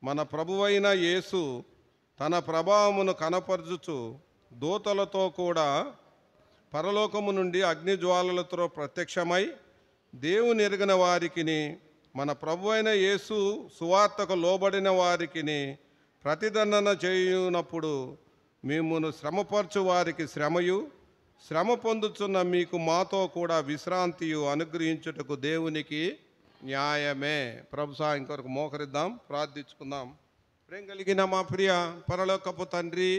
మన ప్రభువైన యేసు తన ప్రభావమును కనపరచుచు దూతలతో కూడా పరలోకము నుండి అగ్నిజ్వాలలతో ప్రత్యక్షమై దేవుని ఎరిగిన వారికిని మన ప్రభువైన యేసు సువార్తకు లోబడిన వారికిని ప్రతిదండన చేయునప్పుడు మిమ్మును శ్రమపరచు వారికి శ్రమయు, శ్రమ పొందుతున్న మీకు మాతో కూడా విశ్రాంతియు అనుగ్రహించుటకు దేవునికి న్యాయమే. ప్రభు సాయం కొరకు మోకరిద్దాం, ప్రార్థించుకుందాం. ప్రేమ కలిగిన మా ప్రియ పరలోకపు తండ్రి,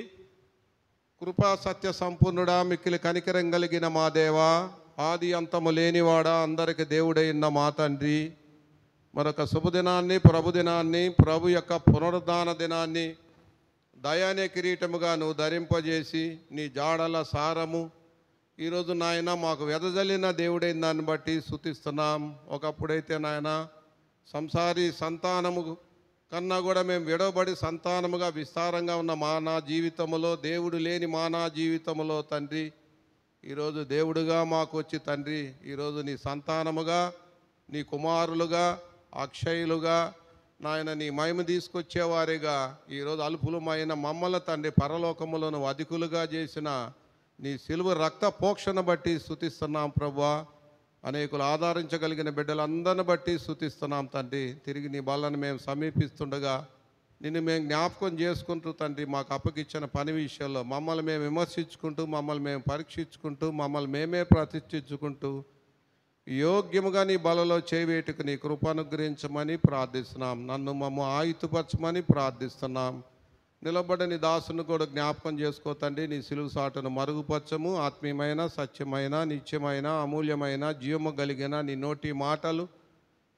కృపా సత్య సంపూర్ణుడా, మిక్కిలి కనికరం కలిగిన మా దేవా, ఆది అంతము లేనివాడా, అందరికి దేవుడైన మా తండ్రి, మరొక శుభదినాన్ని, ప్రభుదినాన్ని, ప్రభు యొక్క పునరుద్ధాన దినాన్ని దయానే కిరీటముగా నువ్వు ధరింపజేసి నీ జాడల సారము ఈరోజు నాయన మాకు వెదజల్లిన దేవుడైన దాన్ని బట్టి స్తుతిస్తున్నాం. ఒకప్పుడైతే నాయన సంసారి సంతానము కన్నా కూడా మేము విడవబడి సంతానముగా విస్తారంగా ఉన్న మానా జీవితములో, దేవుడు లేని మానా జీవితములో తండ్రి, ఈరోజు దేవుడుగా మాకు వచ్చి తండ్రి, ఈరోజు నీ సంతానముగా, నీ కుమారులుగా, అక్షయులుగా నాయన నీ మహిమ తీసుకొచ్చేవారిగా ఈరోజు అల్పులమైన మమ్మల్ని తండ్రి పరలోకములను అధికులుగా చేసిన నీ సిలువ రక్త పోక్షణ బట్టి స్తుతిస్తున్నాం ప్రభువా. అనేకులు ఆదరించగలిగిన బిడ్డలందరిని బట్టి స్తుతిస్తున్నాం తండ్రి. తిరిగి నీ బలను మేము సమీపిస్తుండగా నిన్ను మేము జ్ఞాపకం చేసుకుంటూ తండ్రి, మాకు అప్పగిచ్చిన పని విషయంలో మమ్మల్ని మేము విమర్శించుకుంటూ, మమ్మల్ని మేము పరీక్షించుకుంటూ, మమ్మల్ని మేమే ప్రతిష్ఠించుకుంటూ యోగ్యముగా నీ బలలో చేయవేటుకు నీ కృప అనుగ్రహించమని ప్రార్థిస్తున్నాం. నన్ను మమ్మ ఆయుతుపరచమని ప్రార్థిస్తున్నాం. నిలబడని దాసును కూడా జ్ఞాపకం చేసుకోతండి. నీ సిలువు సాటును మరుగుపరచము. ఆత్మీయమైన, సత్యమైన, నిత్యమైన, అమూల్యమైన, జీవము కలిగిన నీ నోటి మాటలు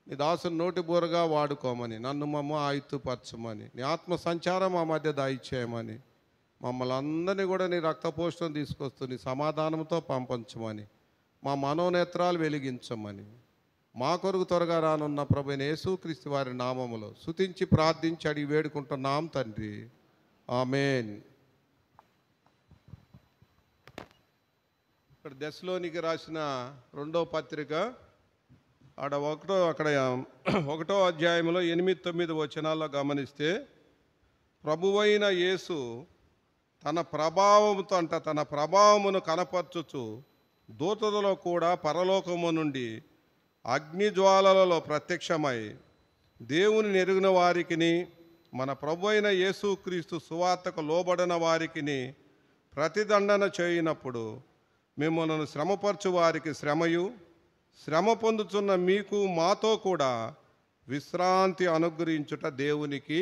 నీ దాసుని నోటి బూరగా వాడుకోమని, నన్ను మమ్మ ఆయుతుపరచమని, నీ ఆత్మ సంచారం మా మధ్య దయచేయమని, మమ్మల్ని అందరినీ కూడా నీ రక్తపోషణం తీసుకొస్తూ నీ సమాధానంతో పంపించమని, మా మనోనేత్రాలు వెలిగించమని, మా కొరకు త్వరగా రానున్న ప్రభువైన యేసుక్రీస్తు వారి నామములో స్తుతించి ప్రార్థించి అడిగి వేడుకుంటున్నాం తండ్రి. ఆమేన్. ఇక్కడ దశలోనికి రాసిన 2వ పత్రిక అక్కడ 1వ అధ్యాయంలో 8-9 వచనాల్లో గమనిస్తే, ప్రభువైన యేసు తన ప్రభావమును కనపరచుచు దూతలలో కూడా పరలోకము నుండి అగ్నిజ్వాలలలో ప్రత్యక్షమై దేవుని ఎరిగిన వారికిని మన ప్రభువైన యేసుక్రీస్తు సువార్తకు లోబడిన వారికిని ప్రతిదండన చేయనప్పుడు మిమ్మల్ని శ్రమపరచు వారికి శ్రమయు, శ్రమ పొందుతున్న మీకు మాతో కూడా విశ్రాంతి అనుగ్రహించుట దేవునికి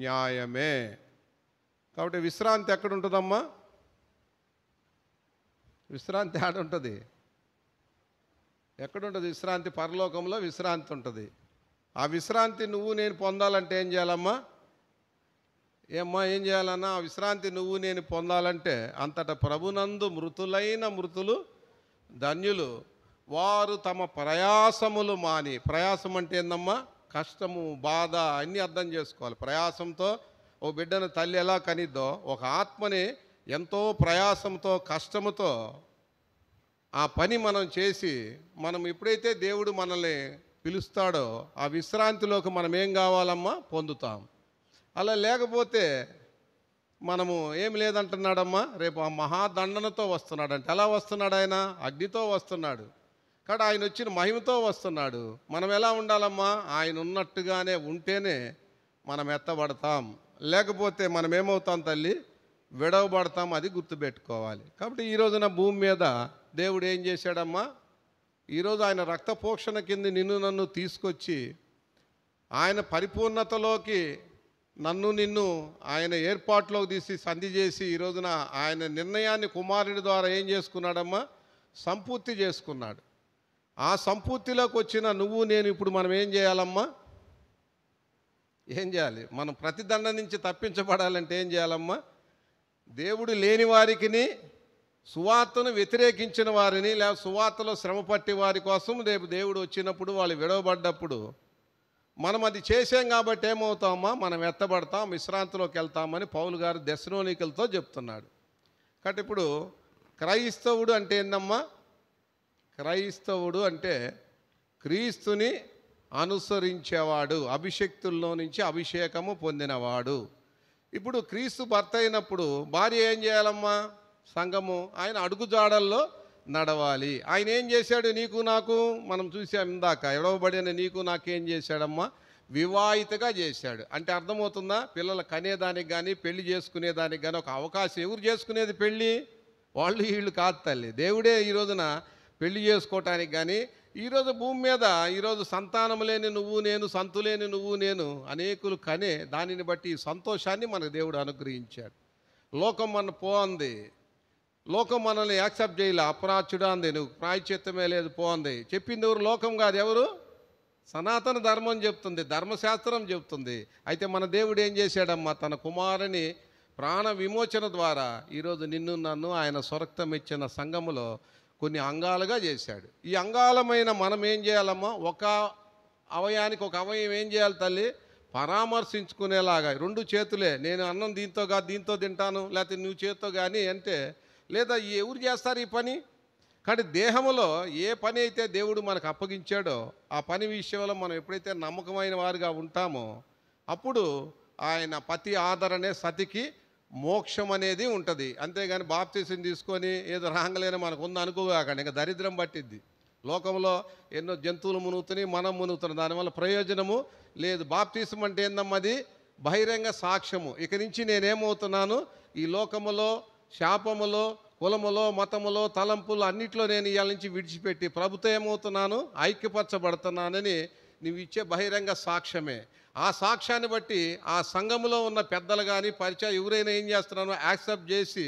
న్యాయమే. కాబట్టి విశ్రాంతి ఎక్కడుంటుందమ్మా? విశ్రాంతి ఆడుంటుంది. ఎక్కడుంటుంది విశ్రాంతి? పరలోకంలో విశ్రాంతి ఉంటుంది. ఆ విశ్రాంతి నువ్వు నేను పొందాలంటే ఏం చేయాలమ్మా? ఏం చేయాలన్నా? ఆ విశ్రాంతి నువ్వు నేను పొందాలంటే అంతటా ప్రభునందు మృతులైన మృతులు ధన్యులు, వారు తమ ప్రయాసములు మాని. ప్రయాసం అంటే ఏందమ్మా? కష్టము, బాధ అన్నీ అర్థం చేసుకోవాలి. ప్రయాసంతో ఓ బిడ్డను తల్లి ఎలా కనిద్దో, ఒక ఆత్మని ఎంతో ప్రయాసంతో, కష్టముతో ఆ పని మనం చేసి, మనం ఎప్పుడైతే దేవుడు మనల్ని పిలుస్తాడో ఆ విశ్రాంతిలోకి మనం ఏం కావాలమ్మా? పొందుతాం. అలా లేకపోతే మనము ఏం లేదంటున్నాడమ్మా? రేపు ఆ మహాదండనతో వస్తున్నాడంటే. ఎలా వస్తున్నాడు ఆయన? అగ్నితో వస్తున్నాడు. కాబట్టి ఆయన వచ్చిన మహిమతో వస్తున్నాడు. మనం ఎలా ఉండాలమ్మా? ఆయన ఉన్నట్టుగానే ఉంటేనే మనం ఎత్తబడతాం. లేకపోతే మనం ఏమవుతాం తల్లి? విడవబడతాం. అది గుర్తుపెట్టుకోవాలి. కాబట్టి ఈ రోజున భూమి మీద దేవుడు ఏం చేశాడమ్మా? ఈరోజు ఆయన రక్తపోషణ కింద నిన్ను నన్ను తీసుకొచ్చి ఆయన పరిపూర్ణతలోకి నిన్ను ఆయన ఏర్పాట్లోకి తీసి సంధి చేసి ఈ రోజున ఆయన నిర్ణయాన్ని కుమారుడి ద్వారా ఏం చేసుకున్నాడమ్మా? సంపూర్తి చేసుకున్నాడు. ఆ సంపూర్తిలోకి వచ్చిన నువ్వు నేను ఇప్పుడు మనం ఏం చేయాలమ్మా? ఏం చేయాలి? మనం ప్రతిదండ నుంచి తప్పించబడాలంటే ఏం చేయాలమ్మా? దేవుడు లేని వారికిని, సువార్తను వ్యతిరేకించిన వారిని, లేదా సువార్తలో శ్రమ పట్టి వారి కోసం రేపు దేవుడు వచ్చినప్పుడు, వాళ్ళు విడవబడ్డప్పుడు మనం అది చేసాం కాబట్టి ఏమవుతామా? మనం ఎత్తబడతాం, విశ్రాంతిలోకి వెళ్తామని పౌలు గారు దెస్సలోనికలతో చెప్తున్నాడు. కాబట్టి ఇప్పుడు క్రైస్తవుడు అంటే ఏందమ్మా? క్రైస్తవుడు అంటే క్రీస్తుని అనుసరించేవాడు, అభిషక్తుల్లో నుంచి అభిషేకము పొందినవాడు. ఇప్పుడు క్రీస్తు భర్త అయినప్పుడు భార్య ఏం చేయాలమ్మా? సంఘము ఆయన అడుగుజాడల్లో నడవాలి. ఆయన ఏం చేశాడు? నీకు నాకు మనం చూసాం ఇందాక, ఎడవబడిన నీకు నాకేం చేశాడమ్మా? వివాహితగా చేశాడు. అంటే అర్థమవుతుందా? పిల్లలు కనేదానికి కానీ పెళ్లి చేసుకునేదానికి కానీ ఒక అవకాశం. ఎవరు చేసుకునేది పెళ్ళి? వాళ్ళు వీళ్ళు కాదు తల్లి. దేవుడే ఈ రోజున పెళ్లి చేసుకోవటానికి కానీ, ఈరోజు భూమి మీద ఈరోజు సంతానం లేని నువ్వు నేను, సంతులేని నువ్వు నేను అనేకులు కనే దానిని బట్టి ఈ సంతోషాన్ని మనకు దేవుడు అనుగ్రహించాడు. లోకం మన పోంది, లోకం మనల్ని యాక్సెప్ట్ చేయలే. అపరాచుడా అంది, నువ్వు ప్రాయశ్చిత్తమే లేదు పోంది. చెప్పింది ఎవరు? లోకం కాదు. ఎవరు? సనాతన ధర్మం చెప్తుంది, ధర్మశాస్త్రం చెప్తుంది. అయితే మన దేవుడు ఏం చేశాడమ్మా? తన కుమారుని ప్రాణ విమోచన ద్వారా ఈరోజు నిన్ను నన్ను ఆయన స్వరక్తం ఇచ్చిన సంఘములో కొన్ని అంగాలుగా చేశాడు. ఈ అంగాలమైన మనం ఏం చేయాలమ్మా? ఒక అవయానికి ఒక అవయం ఏం చేయాలి తల్లి? పరామర్శించుకునేలాగా. రెండు చేతులే, నేను అన్నం దీంతో కాదు దీంతో తింటాను, లేకపోతే నువ్వు చేత్తో కానీ అంటే, లేదా ఎవరు చేస్తారు ఈ పని? కానీ దేహంలో ఏ పని అయితే దేవుడు మనకు అప్పగించాడో ఆ పని విషయంలో మనం ఎప్పుడైతే నమ్మకమైన వారుగా ఉంటామో అప్పుడు ఆయన పతి ఆదరణే సతికి మోక్షం అనేది ఉంటుంది. అంతేగాని బాప్తీసం తీసుకొని ఏదో రాంగలేని మనకు ఉంది అనుకోగాకండి, ఇంకా దరిద్రం పట్టిద్ది. లోకంలో ఎన్నో జంతువులు మునుగుతున్నాయి, మనం మునుగుతున్నాం, దానివల్ల ప్రయోజనము లేదు. బాప్తీసం అంటే ఏందమ్మా? అది బహిరంగ సాక్ష్యము. ఇక నుంచి నేనేమవుతున్నాను? ఈ లోకములో, శాపములో, కులములో, మతములో, తలంపులు అన్నిట్లో నేను ఇవాళ నుంచి విడిచిపెట్టి ప్రభుతో ఏమవుతున్నాను? ఐక్యపరచబడుతున్నానని నువ్వు ఇచ్చే బహిరంగ సాక్ష్యమే. ఆ సాక్ష్యాన్ని బట్టి ఆ సంఘములో ఉన్న పెద్దలు కానీ పరిచయం ఎవరైనా ఏం చేస్తున్నారో యాక్సెప్ట్ చేసి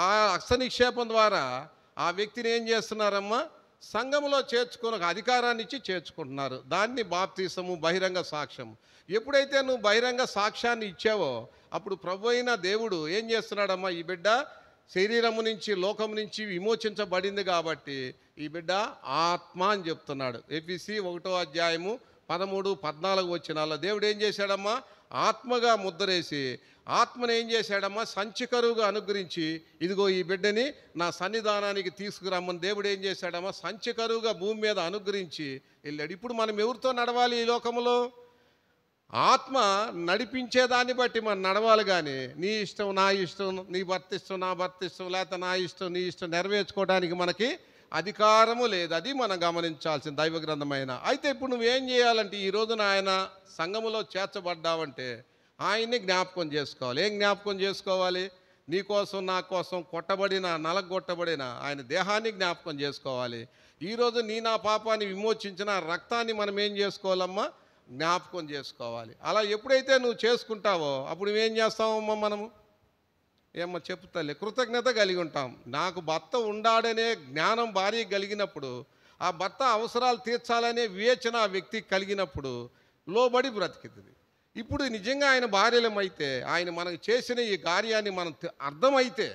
ఆ అక్ష నిక్షేపం ద్వారా ఆ వ్యక్తిని ఏం చేస్తున్నారమ్మా? సంఘములో చేర్చుకుని ఒక అధికారాన్ని ఇచ్చి చేర్చుకుంటున్నారు. దాన్ని బాప్తీసము, బహిరంగ సాక్ష్యము. ఎప్పుడైతే నువ్వు బహిరంగ సాక్ష్యాన్ని ఇచ్చావో అప్పుడు ప్రభు అయిన దేవుడు ఏం చేస్తున్నాడమ్మా? ఈ బిడ్డ శరీరము నుంచి, లోకం నుంచి విమోచించబడింది కాబట్టి ఈ బిడ్డ ఆత్మ అని చెప్తున్నాడు. ఎఫెసీ 1:13-14 వచనాల్లో దేవుడు ఏం చేశాడమ్మా? ఆత్మగా ముద్రేసి ఆత్మను ఏం చేశాడమ్మా? సంచికరువుగా అనుగ్రహించి ఇదిగో ఈ బిడ్డని నా సన్నిధానానికి తీసుకురమ్మని దేవుడు ఏం చేశాడమ్మా? సంచికరువుగా భూమి మీద అనుగ్రహించి వెళ్ళాడు. ఇప్పుడు మనం ఎవరితో నడవాలి ఈ లోకంలో? ఆత్మ నడిపించేదాన్ని బట్టి మనం నడవాలి. కానీ నీ ఇష్టం నా ఇష్టం, నీ భర్త ఇష్టం నా భర్త ఇష్టం, లేకపోతే నా ఇష్టం నీ ఇష్టం నెరవేర్చుకోవడానికి మనకి అధికారము లేదు. అది మనం గమనించాల్సిన దైవ గ్రంథమైన. అయితే ఇప్పుడు నువ్వేం చేయాలంటే ఈ రోజున ఆయన సంఘములో చేర్చబడ్డావంటే ఆయన్ని జ్ఞాపకం చేసుకోవాలి. ఏం జ్ఞాపకం చేసుకోవాలి? నీ కోసం నా కోసం కొట్టబడిన, నలగొట్టబడిన ఆయన దేహాన్ని జ్ఞాపకం చేసుకోవాలి. ఈరోజు నీ నా పాపాన్ని విమోచించిన రక్తాన్ని మనం ఏం చేసుకోవాలమ్మా? జ్ఞాపకం చేసుకోవాలి. అలా ఎప్పుడైతే నువ్వు చేసుకుంటావో అప్పుడు నువ్వేం చేస్తావమ్మా? మనము ఏమ్మా చెప్పు తల్లి? కృతజ్ఞత కలిగి ఉంటాం. నాకు భర్త ఉండాడనే జ్ఞానం భార్య కలిగినప్పుడు, ఆ భర్త అవసరాలు తీర్చాలనే వివేచన ఆ వ్యక్తికి కలిగినప్పుడు లోబడి బ్రతికింది. ఇప్పుడు నిజంగా ఆయన భార్యలమైతే ఆయన మనకు చేసిన ఈ కార్యాన్ని మనం అర్థమైతే,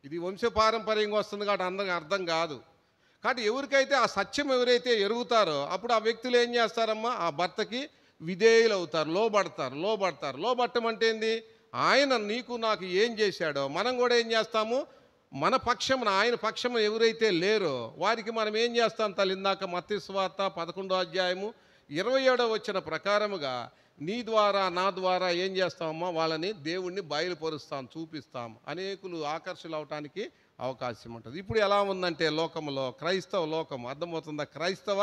ఇది వంశపారంపర్యంగా వస్తుంది కాబట్టి అందరికి అర్థం కాదు. కాబట్టి ఎవరికైతే ఆ సత్యం ఎవరైతే ఎరుగుతారో అప్పుడు ఆ వ్యక్తులు ఏం చేస్తారమ్మా? ఆ భర్తకి విధేయులు అవుతారు, లోబడతారు. లోబట్టం అంటే ఏంది? ఆయన నీకు నాకు ఏం చేశాడో మనం కూడా ఏం చేస్తాము? మన పక్షమున, ఆయన పక్షము ఎవరైతే లేరో వారికి మనం ఏం చేస్తాం తల్లి? ఇందాక మత్తయి సువార్త 11:27 వచ్చిన ప్రకారముగా నీ ద్వారా నా ద్వారా ఏం చేస్తామమ్మా? వాళ్ళని దేవుణ్ణి బయలుపరుస్తాం, చూపిస్తాం. అనేకులు ఆకర్షులు అవటానికి అవకాశం ఉంటుంది. ఇప్పుడు ఎలా ఉందంటే లోకములో, క్రైస్తవ లోకము అర్థమవుతుందా? క్రైస్తవ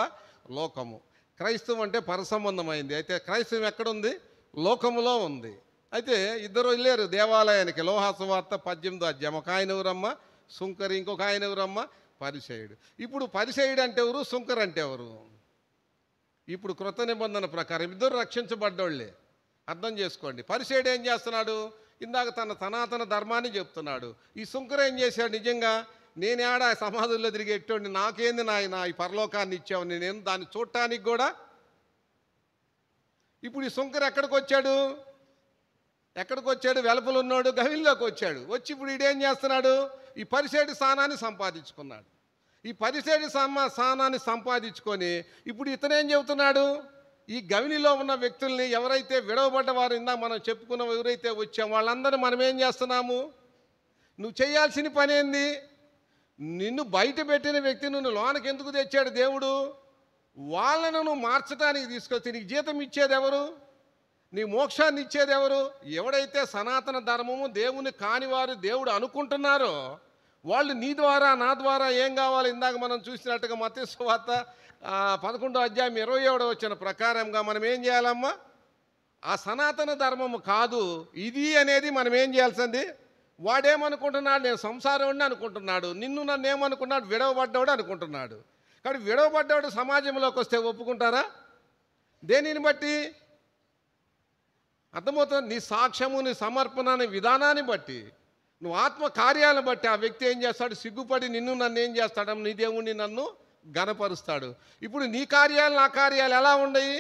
లోకము, క్రైస్తవం అంటే పరసంబంధమైంది. అయితే క్రైస్తవం ఎక్కడుంది? లోకములో ఉంది. అయితే ఇద్దరు వెళ్ళారు దేవాలయానికి. లోహాసువార్త 18 ఒక ఆయన ఎవరమ్మా? సుంకరి. ఇంకొక ఆయన ఎవరమ్మా? పరిసయుడు. ఇప్పుడు పరిసయుడు అంటే ఎవరు? సుంకర్ అంటే ఎవరు? ఇప్పుడు కృత నిబంధన ప్రకారం ఇద్దరు రక్షించబడ్డోళ్ళే. అర్థం చేసుకోండి. పరిసయుడు ఏం చేస్తున్నాడు? ఇందాక తన సనాతన ధర్మాన్ని చెప్తున్నాడు. ఈ సుంకర్ ఏం చేశాడు? నిజంగా నేను ఆడ సమాధుల్లో తిరిగేటోండి, నాకేంది నాయన ఈ పరలోకాన్ని ఇచ్చావు, నేను దాన్ని చూడటానికి కూడా. ఇప్పుడు ఈ సుంకర్ ఎక్కడికి వచ్చాడు? వెలుపల ఉన్నాడు, గవిల్లోకి వచ్చాడు. వచ్చి ఇప్పుడు ఈడేం చేస్తున్నాడు? ఈ పరిసయుడి స్థానాన్ని సంపాదించుకున్నాడు. ఈ పరిసయుడి స్థానాన్ని సంపాదించుకొని ఇప్పుడు ఇతనేం చెబుతున్నాడు? ఈ గవినిలో ఉన్న వ్యక్తుల్ని ఎవరైతే విడవబడ్డవారు, ఇందా మనం చెప్పుకున్న ఎవరైతే వచ్చాం వాళ్ళందరూ మనం ఏం చేస్తున్నాము? నువ్వు చేయాల్సిన పని ఏంది? నిన్ను బయట పెట్టిన వ్యక్తి నువ్వు లోనకి ఎందుకు తెచ్చాడు దేవుడు? వాళ్ళను నువ్వు మార్చడానికి తీసుకొస్తే నీకు జీతం ఇచ్చేది ఎవరు? నీ మోక్షాన్ని ఇచ్చేది ఎవరు? ఎవడైతే సనాతన ధర్మము దేవుని కానివారు దేవుడు అనుకుంటున్నారో వాళ్ళు నీ ద్వారా నా ద్వారా ఏం కావాలి? ఇందాక మనం చూసినట్టుగా మత్తయి సువార్త 11వ అధ్యాయం 27వ వచనం ప్రకారంగా మనం ఏం చేయాలమ్మా? ఆ సనాతన ధర్మము కాదు ఇది అనేది మనం ఏం చేయాల్సింది? వాడేమనుకుంటున్నాడు? నేను సంసారం అనుకుంటున్నాడు. నిన్ను నన్ను ఏమనుకున్నాడు? విడవబడ్డాడు అనుకుంటున్నాడు. కాబట్టి విడవబడ్డాడు సమాజంలోకి వస్తే ఒప్పుకుంటారా? దేనిని బట్టి అర్థమవుతుంది? నీ సాక్ష్యము, నీ సమర్పణ, నీ విధానాన్ని బట్టి, నువ్వు ఆత్మ కార్యాలను బట్టి ఆ వ్యక్తి ఏం చేస్తాడు? సిగ్గుపడి నిన్ను నన్ను ఏం చేస్తాడు? నీ దేవుణ్ణి నన్ను గణపరుస్తాడు. ఇప్పుడు నీ కార్యాలు నా కార్యాలు ఎలా ఉండయి?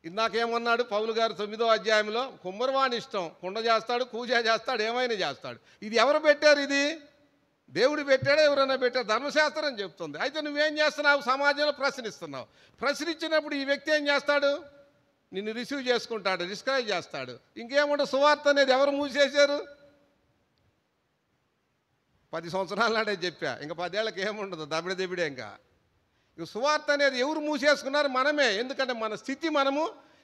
ఇందాకేమన్నాడు పౌలు గారు 9వ అధ్యాయంలో? కుమ్మరివాని ఇష్టం, కుండ చేస్తాడు, పూజ చేస్తాడు, ఏమైనా చేస్తాడు. ఇది ఎవరు పెట్టారు? ఇది దేవుడు పెట్టాడా? ఎవరైనా పెట్టారు? ధర్మశాస్త్రం చెప్తుంది. అయితే నువ్వేం చేస్తున్నావు? సమాజంలో ప్రశ్నిస్తున్నావు. ప్రశ్నించినప్పుడు ఈ వ్యక్తి ఏం చేస్తాడు? నిన్ను రిసీవ్ చేసుకుంటాడు, డిస్కరేజ్ చేస్తాడు. ఇంకేముండదు. సువార్త అనేది ఎవరు మూసేశారు? 10 సంవత్సరాల నాడే చెప్పా, ఇంకా 10 ఏళ్ళకి ఏముండదు, దబిడే. ఇంకా సువార్త అనేది ఎవరు మూసేసుకున్నారు? మనమే. ఎందుకంటే మన స్థితి మనము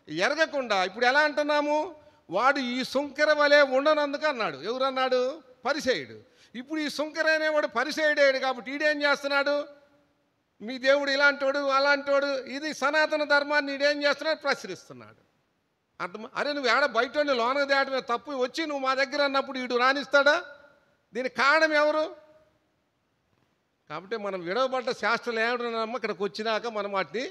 ఎరగకుండా ఇప్పుడు ఎలా అంటున్నాము? వాడు ఈ సుంకర వలె ఉండనందుకు అన్నాడు. ఎవరన్నాడు? పరిసయ్యుడు. ఇప్పుడు ఈ సుంకర అనేవాడు పరిసయ్యుడేడు కాబట్టి ఈడేం చేస్తున్నాడు? మీ దేవుడు ఇలాంటోడు అలాంటోడు, ఇది సనాతన ధర్మాన్ని ఈడేం చేస్తున్నాడు? ప్రశ్నిస్తున్నాడు. అర్థం? అరే నువ్వు ఏడ బయట లోన దాటమే తప్పు వచ్చి నువ్వు మా దగ్గర అన్నప్పుడు వీడు రాణిస్తాడా? దీనికి కారణం ఎవరు? కాబట్టి మనం విడవబడ్డ శాస్త్రాలు ఏమన్నామో ఇక్కడికి వచ్చినాక మనం వాటిని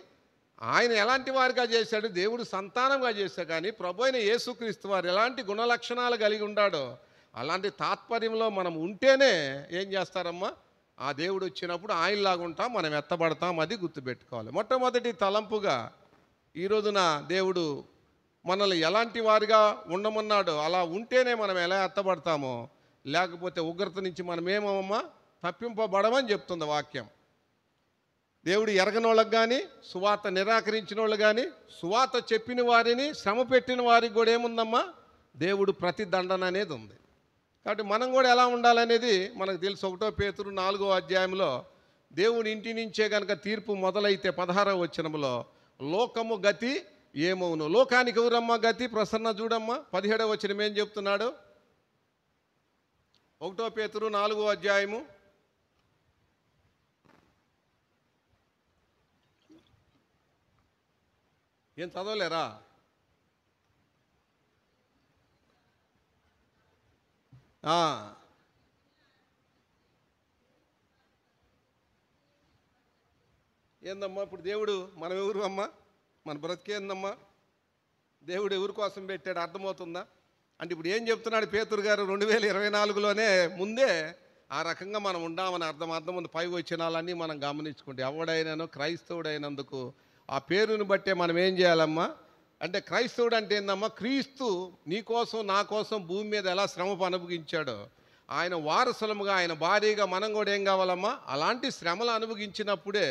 ఆయన ఎలాంటి వారిగా చేశాడు? దేవుడు సంతానంగా చేశాడు. కానీ ప్రభు అయిన యేసుక్రీస్తు వారు ఎలాంటి గుణలక్షణాలు కలిగి ఉన్నాడో అలాంటి తాత్పర్యంలో మనం ఉంటేనే ఏం చేస్తారమ్మా? ఆ దేవుడు వచ్చినప్పుడు ఆయనలాగా ఉంటాం, మనం ఎత్తబడతాం. అది గుర్తుపెట్టుకోవాలి. మొట్టమొదటి తలంపుగా ఈ రోజున దేవుడు మనల్ని ఎలాంటి వారిగా ఉండమన్నాడో అలా ఉంటేనే మనం ఎలా ఎత్తబడతామో, లేకపోతే ఉగ్రత నుంచి మనం ఏమమ్మా తప్పింపబడమని చెప్తుంది వాక్యం. దేవుడు ఎరగనోళ్ళకి కానీ, సువార్త నిరాకరించిన వాళ్ళు కానీ, సువార్త చెప్పిన వారిని శ్రమ పెట్టిన వారికి కూడా ఏముందమ్మా? దేవుడు ప్రతిదండన అనేది ఉంది. కాబట్టి మనం కూడా ఎలా ఉండాలనేది మనకు తెలుసు. 1 పేతురు 4వ అధ్యాయంలో దేవుని ఇంటి నుంచే కనుక తీర్పు మొదలైతే 16వ వచనంలో లోకము గతి ఏమవును? లోకానికి ఎవరమ్మా గతి? ప్రసన్న చూడమ్మా 17వ వచనం ఏం చెప్తున్నాడు? 1 పేతురు 4వ అధ్యాయము ఏం చదవలేరా? ఏందమ్మా ఇప్పుడు దేవుడు మనం ఎవరు అమ్మా? మన బ్రతికేందమ్మా? దేవుడు ఎవరి కోసం పెట్టాడు? అర్థమవుతుందా? అంటే ఇప్పుడు ఏం చెప్తున్నాడు పేతురు గారు? 2024లోనే ముందే ఆ రకంగా మనం ఉండామని అర్థం ఉంది. పై వచ్చినాలన్నీ మనం గమనించుకుంటే ఎవడైనాను క్రైస్తవుడైనందుకు ఆ పేరుని బట్టే మనం ఏం చేయాలమ్మా? అంటే క్రైస్తవుడు అంటే ఏందమ్మా? క్రీస్తు నీ కోసం నా కోసం భూమి మీద ఎలా శ్రమ అనుభవించాడో ఆయన వారసులముగా ఆయన భార్యగా మనం కూడా ఏం కావాలమ్మా? అలాంటి శ్రమలు అనుభవించినప్పుడే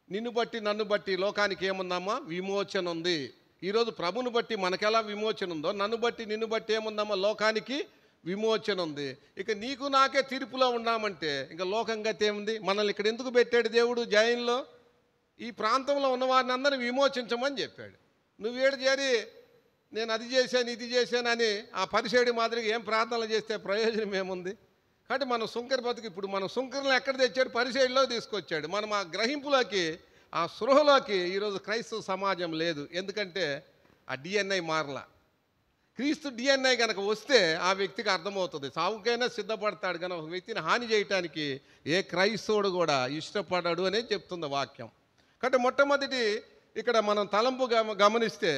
నిన్ను బట్టి నన్ను బట్టి లోకానికి ఏముందమ్మా? విమోచన ఉంది. ఈరోజు ప్రభుని బట్టి మనకెలా విమోచన ఉందో నన్ను బట్టి నిన్ను బట్టి ఏముందమ్మా? లోకానికి విమోచన ఉంది. ఇక నీకు నాకే తీర్పులో ఉన్నామంటే ఇంకా లోకం గతి ఏముంది? మనల్ని ఇక్కడ ఎందుకు పెట్టాడు దేవుడు? జైన్లో ఈ ప్రాంతంలో ఉన్న వారిని అందరినీ విమోచించమని చెప్పాడు. నువ్వేడు చేరి నేను అది చేశాను ఇది చేశానని ఆ పరిసేడి మాదిరిగా ఏం ప్రార్థనలు చేస్తే ప్రయోజనం ఏముంది? కాబట్టి మన సుంకర బతుకు ఇప్పుడు మన సుంకరలను ఎక్కడ తెచ్చాడు? పరిసేడిలో తీసుకొచ్చాడు. మనం ఆ గ్రహింపులోకి ఆ స్పృహలోకి ఈరోజు క్రైస్తవ సమాజం లేదు. ఎందుకంటే ఆ డిఎన్ఐ మారలా. క్రీస్తు డిఎన్ఐ కనుక వస్తే ఆ వ్యక్తికి అర్థమవుతుంది. సావుకైనా సిద్ధపడతాడు కానీ ఒక వ్యక్తిని హాని చేయటానికి ఏ క్రైస్తవుడు కూడా ఇష్టపడడు అనేది చెప్తుంది వాక్యం. కాబట్టి మొట్టమొదటి ఇక్కడ మనం తలంపు గమనిస్తే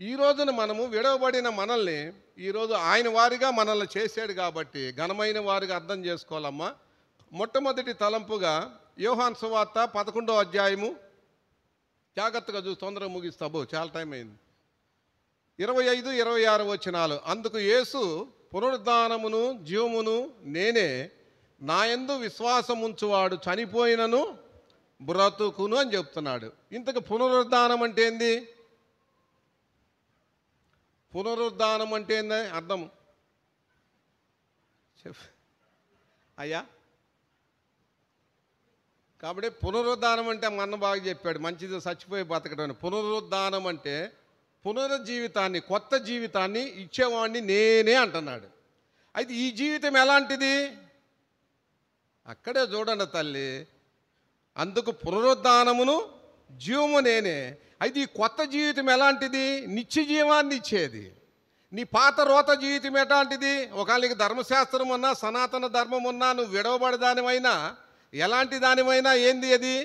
ఈ రోజున మనము విడవబడిన మనల్ని ఈరోజు ఆయన వారిగా మనల్ని చేశాడు కాబట్టి ఘనమైన వారిగా అర్థం చేసుకోవాలమ్మా. మొట్టమొదటి తలంపుగా యోహాను సువార్త 11వ అధ్యాయము జాగ్రత్తగా చూసి తొందరగా ముగిస్తాబో చాలా టైం అయింది. 25, 26 వచనాలు. అందుకు యేసు పునరుద్ధానమును జీవమును నేనే, నా యందు విశ్వాసముంచువాడు చనిపోయినను బ్రతుకును అని చెప్తున్నాడు. ఇంతకు పునరుద్ధానం అంటే ఏంది? పునరుద్ధానం అంటే ఏంది అర్థం అయ్యా? కాబట్టి పునరుద్ధానం అంటే మా అన్న బాగా చెప్పాడు, మంచిది చచ్చిపోయి బతకడం అని. పునరుద్ధానం అంటే పునరుజ్జీవితాన్ని, కొత్త జీవితాన్ని ఇచ్చేవాడిని నేనే అంటున్నాడు. అయితే ఈ జీవితం ఎలాంటిది? అక్కడే చూడండి తల్లి, అందుకు పునరుద్ధానమును జీవము నేనే. అయితే ఈ కొత్త జీవితం ఎలాంటిది? నిత్య జీవాన్ని ఇచ్చేది. నీ పాత రోత జీవితం ఎలాంటిది? ఒకవేళ నీకు ధర్మశాస్త్రం ఉన్నా, సనాతన ధర్మం ఉన్నా, నువ్వు విడవబడి దానివైనా, ఎలాంటి దానివైనా ఏంది అది?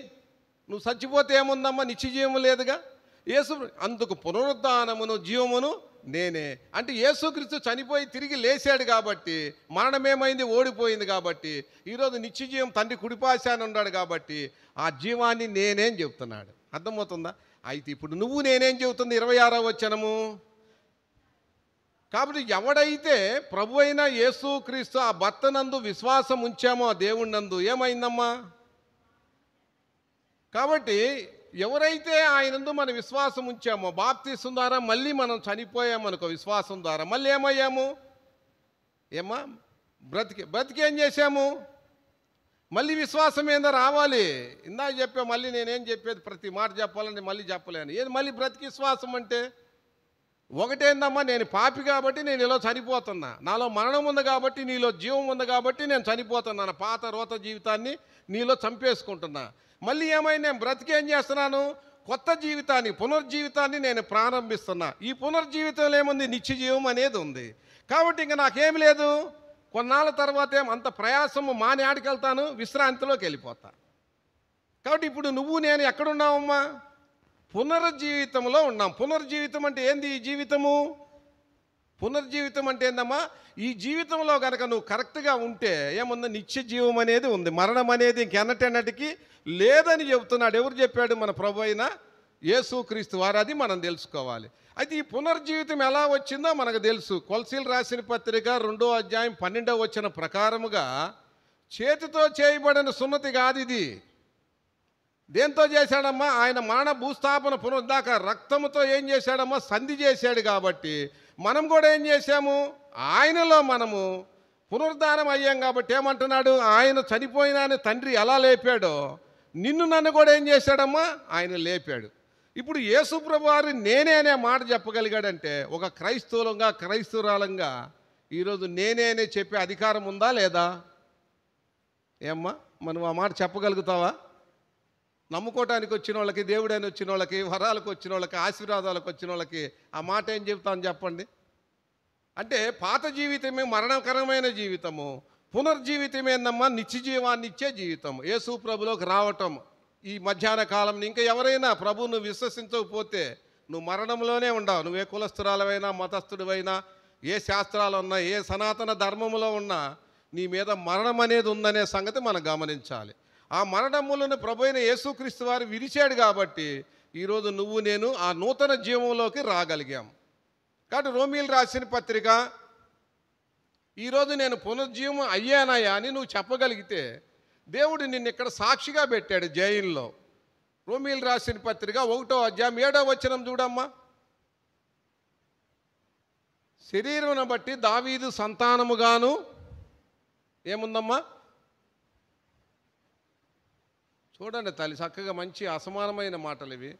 నువ్వు చచ్చిపోతే ఏముందమ్మా? నిత్య జీవం లేదుగా. యేసు అందుకు పునరుద్ధానమును జీవమును నేనే అంటే యేసుక్రీస్తు చనిపోయి తిరిగి లేచాడు కాబట్టి, మరణమేమైంది? ఓడిపోయింది కాబట్టి, ఈరోజు నిత్య జీవం తండ్రి కుడిపాశాన్ని ఉన్నాడు కాబట్టి ఆ జీవాన్ని నేనేం చెబుతున్నాడు. అర్థమవుతుందా? అయితే ఇప్పుడు నువ్వు నేనేం చెబుతుంది 26వ వచనము. కాబట్టి ఎవడైతే ప్రభు అయిన యేసుక్రీస్తు ఆ భర్తనందు విశ్వాసం ఉంచామో ఆ దేవుడి నందు ఏమైందమ్మా? కాబట్టి ఎవరైతే ఆయనందు మన విశ్వాసం ఉంచామో, బాప్తీసం ద్వారా మళ్ళీ మనం చనిపోయామనుకో, విశ్వాసం ద్వారా మళ్ళీ ఏమయ్యాము? ఏమ్మా? బ్రతికేం చేశాము? మళ్ళీ విశ్వాసం ఏందో రావాలి. ఇందాక చెప్పా, మళ్ళీ నేనేం చెప్పేది ప్రతి మాట చెప్పాలని మళ్ళీ చెప్పలేను. ఏది మళ్ళీ బ్రతికి విశ్వాసం అంటే? ఒకటేందమ్మా, నేను పాపి కాబట్టి నేను ఇలా చనిపోతున్నా, నాలో మరణం ఉంది కాబట్టి నీలో జీవం ఉంది కాబట్టి నేను చనిపోతున్నాను, పాత రోత జీవితాన్ని నీలో చంపేసుకుంటున్నా. మళ్ళీ ఏమైనా నేను బ్రతికేం చేస్తున్నాను? కొత్త జీవితాన్ని, పునర్జీవితాన్ని నేను ప్రారంభిస్తున్నా. ఈ పునర్జీవితంలో ఏముంది? నిత్య జీవం అనేది ఉంది. కాబట్టి ఇంక నాకేం లేదు. కొన్నాళ్ళ తర్వాత అంత ప్రయాసము మాని ఆడికి వెళ్తాను, విశ్రాంతిలోకి వెళ్ళిపోతా. కాబట్టి ఇప్పుడు నువ్వు నేను ఎక్కడున్నావమ్మా? పునర్జీవితంలో ఉన్నాం. పునర్జీవితం అంటే ఏంది? ఈ జీవితము పునర్జీవితం అంటే ఏందమ్మా? ఈ జీవితంలో కనుక నువ్వు కరెక్ట్గా ఉంటే ఏముంది? నిత్య జీవం అనేది ఉంది. మరణం అనేది ఇంకెన్నటెన్నటికి లేదని చెబుతున్నాడు. ఎవరు చెప్పాడు? మన ప్రభు అయిన యేసుక్రీస్తు వారు. అది మనం తెలుసుకోవాలి. అయితే ఈ పునర్జీవితం ఎలా వచ్చిందో మనకు తెలుసు. కొలసీలు రాసిన పత్రిక 2వ అధ్యాయం 12వ వచనం ప్రకారముగా చేతితో చేయబడిన సున్నతి కాదు ఇది. దేంతో చేశాడమ్మా? ఆయన మరణ భూస్థాపన పునరుద్ధాక రక్తముతో ఏం చేశాడమ్మా? సంధి చేశాడు. కాబట్టి మనం కూడా ఏం చేశాము? ఆయనలో మనము పునరుద్ధానం అయ్యాం. కాబట్టి ఏమంటున్నాడు? ఆయన చనిపోయిన తండ్రి ఎలా లేపాడో నిన్ను నన్ను కూడా ఏం చేశాడమ్మా? ఆయన లేపాడు. ఇప్పుడు యేసు ప్రభు వారు నేనే అనే మాట చెప్పగలిగాడంటే, ఒక క్రైస్తవురాలంగా ఈరోజు నేనే అనే చెప్పే అధికారం ఉందా లేదా? ఏమ్మా, మనం ఆ మాట చెప్పగలుగుతావా? నమ్ముకోవటానికి వచ్చిన వాళ్ళకి, దేవుడని వచ్చిన వాళ్ళకి, వరాలకు వచ్చిన వాళ్ళకి, ఆశీర్వాదాలకు వచ్చిన వాళ్ళకి ఆ మాట ఏం చెప్తాను చెప్పండి? అంటే పాత జీవితమే మరణకరమైన జీవితము, పునర్జీవితం ఏందమ్మా? నిత్య జీవాన్ని ఇచ్చే జీవితం. యేసు ప్రభులోకి రావటం. ఈ మధ్యాహ్న కాలం ఇంకా ఎవరైనా ప్రభువును విశ్వసించకపోతే నువ్వు మరణంలోనే ఉండవు. నువ్వే కులస్తురాలవైనా, మతస్థుడివైనా, ఏ శాస్త్రాలు ఉన్నా, ఏ సనాతన ధర్మములో ఉన్నా నీ మీద మరణం అనేది ఉందనే సంగతి మనం గమనించాలి. ఆ మరణములను ప్రభు అయిన యేసుక్రీస్తు వారు విరిచాడు కాబట్టి ఈరోజు నువ్వు నేను ఆ నూతన జీవంలోకి రాగలిగాం. కాబట్టి రోమీలు రాసిన పత్రిక, ఈరోజు నేను పునర్జీవం అయ్యానయ్యా అని నువ్వు చెప్పగలిగితే దేవుడు నిన్ను ఇక్కడ సాక్షిగా పెట్టాడు జైల్లో. రోమీలు రాసిన పత్రిక 1వ అధ్యాయం 7వ వచనం చూడమ్మా. శరీరమును బట్టి దావీదు సంతానముగాను ఏముందమ్మా? చూడండి తల్లి, చక్కగా మంచి అసమానమైన మాటలు ఇవి.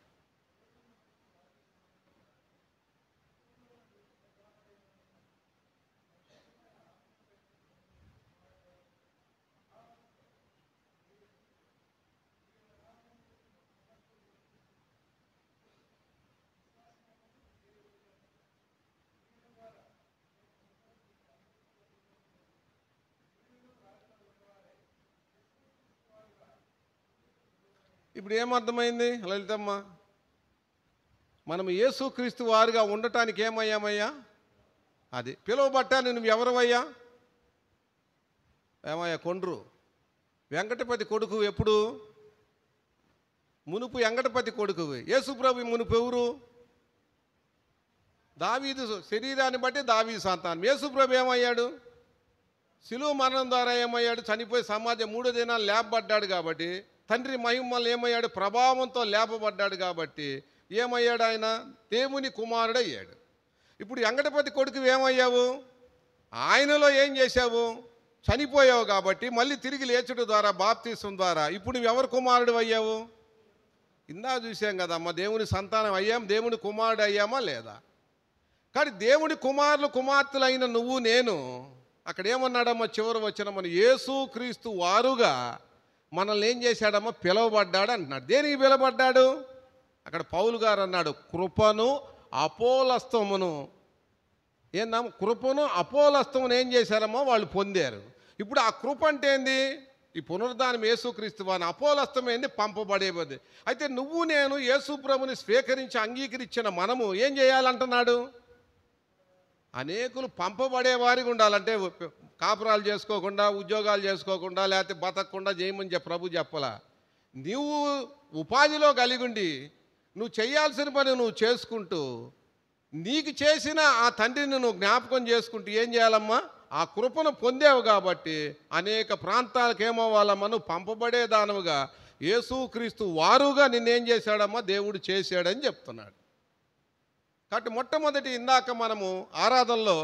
ఇప్పుడు ఏమర్థమైంది లలితమ్మ? మనం యేసుక్రీస్తు వారుగా ఉండటానికి ఏమయ్యామయ్యా? అది పిలువబట్టాను. నువ్వు ఎవరవయ్యా? ఏమయ్యా? కొండ్రు వెంకటపతి కొడుకు. ఎప్పుడు? మునుపు వెంకటపతి కొడుకు. యేసుప్రభు మునుపు ఎవరు? దావీదు శరీరాన్ని బట్టి దావీదు సంతానం. యేసుప్రభు ఏమయ్యాడు? శిలువ మరణం ద్వారా ఏమయ్యాడు? చనిపోయి సమాజం 3 దినాలు లేపబడ్డాడు కాబట్టి, తండ్రి మహిమలు ఏమయ్యాడు? ప్రభావంతో లేపబడ్డాడు కాబట్టి ఏమయ్యాడు? ఆయన దేవుని కుమారుడు అయ్యాడు. ఇప్పుడు వెంకటపతి కొడుకు ఏమయ్యావు? ఆయనలో ఏం చేశావు? చనిపోయావు కాబట్టి మళ్ళీ తిరిగి లేచుడు ద్వారా బాప్తీసం ద్వారా ఇప్పుడు నువ్వు ఎవరు కుమారుడు అయ్యావు? ఇందా చూసాం కదమ్మా, దేవుని సంతానం అయ్యాం, దేవుని కుమారుడు అయ్యామా లేదా? కానీ దేవుని కుమారులు కుమార్తెలు అయిన నువ్వు నేను అక్కడ ఏమన్నాడమ్మా? చివరి వచ్చిన మన యేసు క్రీస్తు వారుగా మనల్ని ఏం చేశాడమ్మా? పిలువబడ్డాడు అంటున్నాడు. దేనికి పిలువబడ్డాడు? అక్కడ పౌలు గారు అన్నాడు, కృపను అపోలస్తమును. ఏందమ్మా? కృపను అపోలస్తమును ఏం చేశారమ్మా? వాళ్ళు పొందారు. ఇప్పుడు ఆ కృప అంటే ఏంది? ఈ పునరుద్ధానం యేసుక్రీస్తు వాని, అపోలస్తం ఏంది? పంపబడేది. అయితే నువ్వు నేను యేసు ప్రభుని స్వీకరించి అంగీకరించిన మనము ఏం చేయాలంటున్నాడు? అనేకులు పంపబడేవారికి ఉండాలంటే కాపురాలు చేసుకోకుండా, ఉద్యోగాలు చేసుకోకుండా, లేకపోతే బతకకుండా చేయమని ప్రభు చెప్పలా. నువ్వు ఉపాధిలో కలిగి ఉండి నువ్వు చేయాల్సిన పని నువ్వు చేసుకుంటూ, నీకు చేసిన ఆ తండ్రిని నువ్వు జ్ఞాపకం చేసుకుంటూ ఏం చేయాలమ్మా? ఆ కృపను పొందావు కాబట్టి అనేక ప్రాంతాలకు ఏమవ్వాలమ్మా? నువ్వు పంపబడేదానవుగా యేసుక్రీస్తు వారుగా నిన్నేం చేశాడమ్మా? దేవుడు చేశాడని చెప్తున్నాడు. కాబట్టి మొట్టమొదటి ఇందాక మనము ఆరాధనలో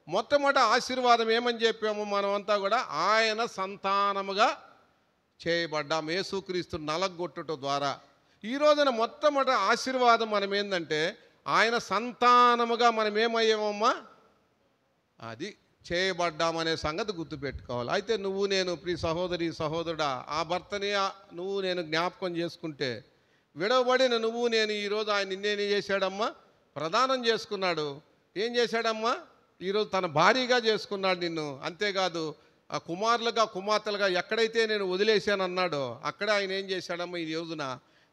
మొట్టమొదటి ఆశీర్వాదం ఏమని చెప్పాము? మనమంతా కూడా ఆయన సంతానముగా చేయబడ్డాం యేసుక్రీస్తు నలగొట్టుట ద్వారా. ఈ రోజున మొట్టమొదటి ఆశీర్వాదం మనం ఏంటంటే ఆయన సంతానముగా మనం ఏమయ్యామమ్మా? అది చేయబడ్డామనే సంగతి గుర్తుపెట్టుకోవాలి. అయితే నువ్వు నేను ప్రియ సహోదరి సహోదరుడా, ఆ భర్తని నువ్వు నేను జ్ఞాపకం చేసుకుంటే, విడవబడిన నువ్వు నేను ఈరోజు ఆయన నిన్నేం చేశాడమ్మా? ప్రదానం చేసుకున్నాడు. ఏం చేశాడమ్మా? ఈరోజు తన భార్యగా చేసుకున్నాడు నిన్ను. అంతేకాదు ఆ కుమారులుగా కుమార్తెలుగా ఎక్కడైతే నేను వదిలేశానన్నాడో అక్కడ ఆయన ఏం చేశాడమ్మా? ఈ రోజున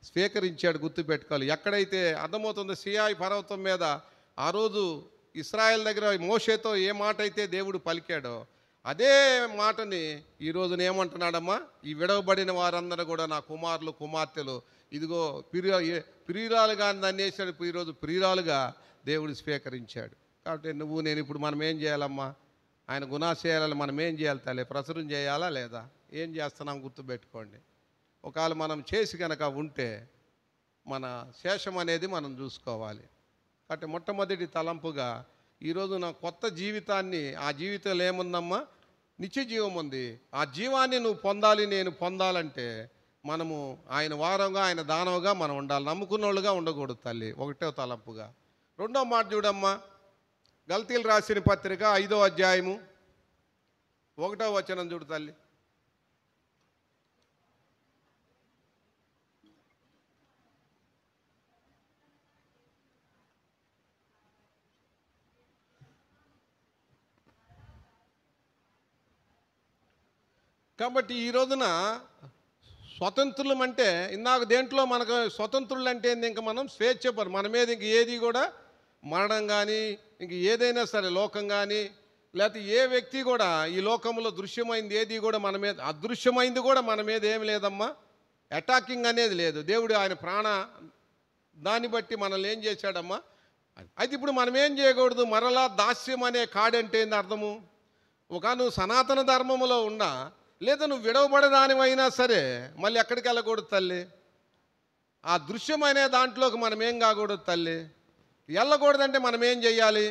స్వీకరించాడు. గుర్తుపెట్టుకోవాలి. ఎక్కడైతే అర్థమవుతుందో సియాయి పర్వతం మీద ఆ రోజు ఇశ్రాయేల్ దగ్గర మోషేతో ఏ మాట అయితే దేవుడు పలికాడో అదే మాటని ఈ రోజున ఏమంటున్నాడమ్మా? ఈ విడవబడిన వారందరూ కూడా నా కుమారులు కుమార్తెలు, ఇదిగో ప్రియురాలుగా అనేసాడు. ఈరోజు ప్రియురాలుగా దేవుడు స్వీకరించాడు. కాబట్టి నువ్వు నేను ఇప్పుడు మనం ఏం చేయాలమ్మా? ఆయన గుణాశయాలను మనం ఏం చేయాలి? తల్లి ప్రచురం చేయాలా లేదా? ఏం చేస్తున్నాం గుర్తుపెట్టుకోండి. ఒకవేళ మనం చేసి కనుక ఉంటే మన శేషం అనేది మనం చూసుకోవాలి. కాబట్టి మొట్టమొదటి తలంపుగా ఈరోజు నా కొత్త జీవితాన్ని, ఆ జీవితంలో ఏముందమ్మా? నిత్య జీవం ఉంది. ఆ జీవాన్ని నువ్వు పొందాలి, నేను పొందాలంటే మనము ఆయన వారంగా ఆయన దానవుగా మనం ఉండాలి. నమ్ముకున్నోళ్ళుగా ఉండకూడదు తల్లి. ఒకటో తలంపుగా. రెండో మాట చూడమ్మా, గల్తీలు రాసిన పత్రిక 5వ అధ్యాయము 1వ వచనం చూడు తల్లి. కాబట్టి ఈ రోజున స్వతంత్రులం అంటే ఇందాక దేంట్లో మనకు స్వతంత్రులు అంటే ఇంక మనం స్వేచ్ఛ మన మీద ఇంక ఏది కూడా మరణం కానీ ఇంక ఏదైనా సరే లోకం కానీ లేకపోతే ఏ వ్యక్తి కూడా ఈ లోకంలో దృశ్యమైంది ఏది కూడా మన మీద, అదృశ్యమైంది కూడా మన మీద ఏమి లేదమ్మా. అటాకింగ్ అనేది లేదు. దేవుడు ఆయన ప్రాణ దాన్ని బట్టి మనల్ని ఏం చేశాడమ్మా? అయితే ఇప్పుడు మనం ఏం చేయకూడదు? మరలా దాస్యం అనే కాడంటే ఏంది అర్థము? నువ్వు సనాతన ధర్మములో ఉన్నా లేదా నువ్వు విడవబడదానివైనా సరే మళ్ళీ ఎక్కడికి వెళ్ళకూడదు తల్లి. ఆ దృశ్యమనే దాంట్లోకి మనం ఏం కాకూడదు తల్లి. వెళ్ళకూడదంటే మనం ఏం చెయ్యాలి?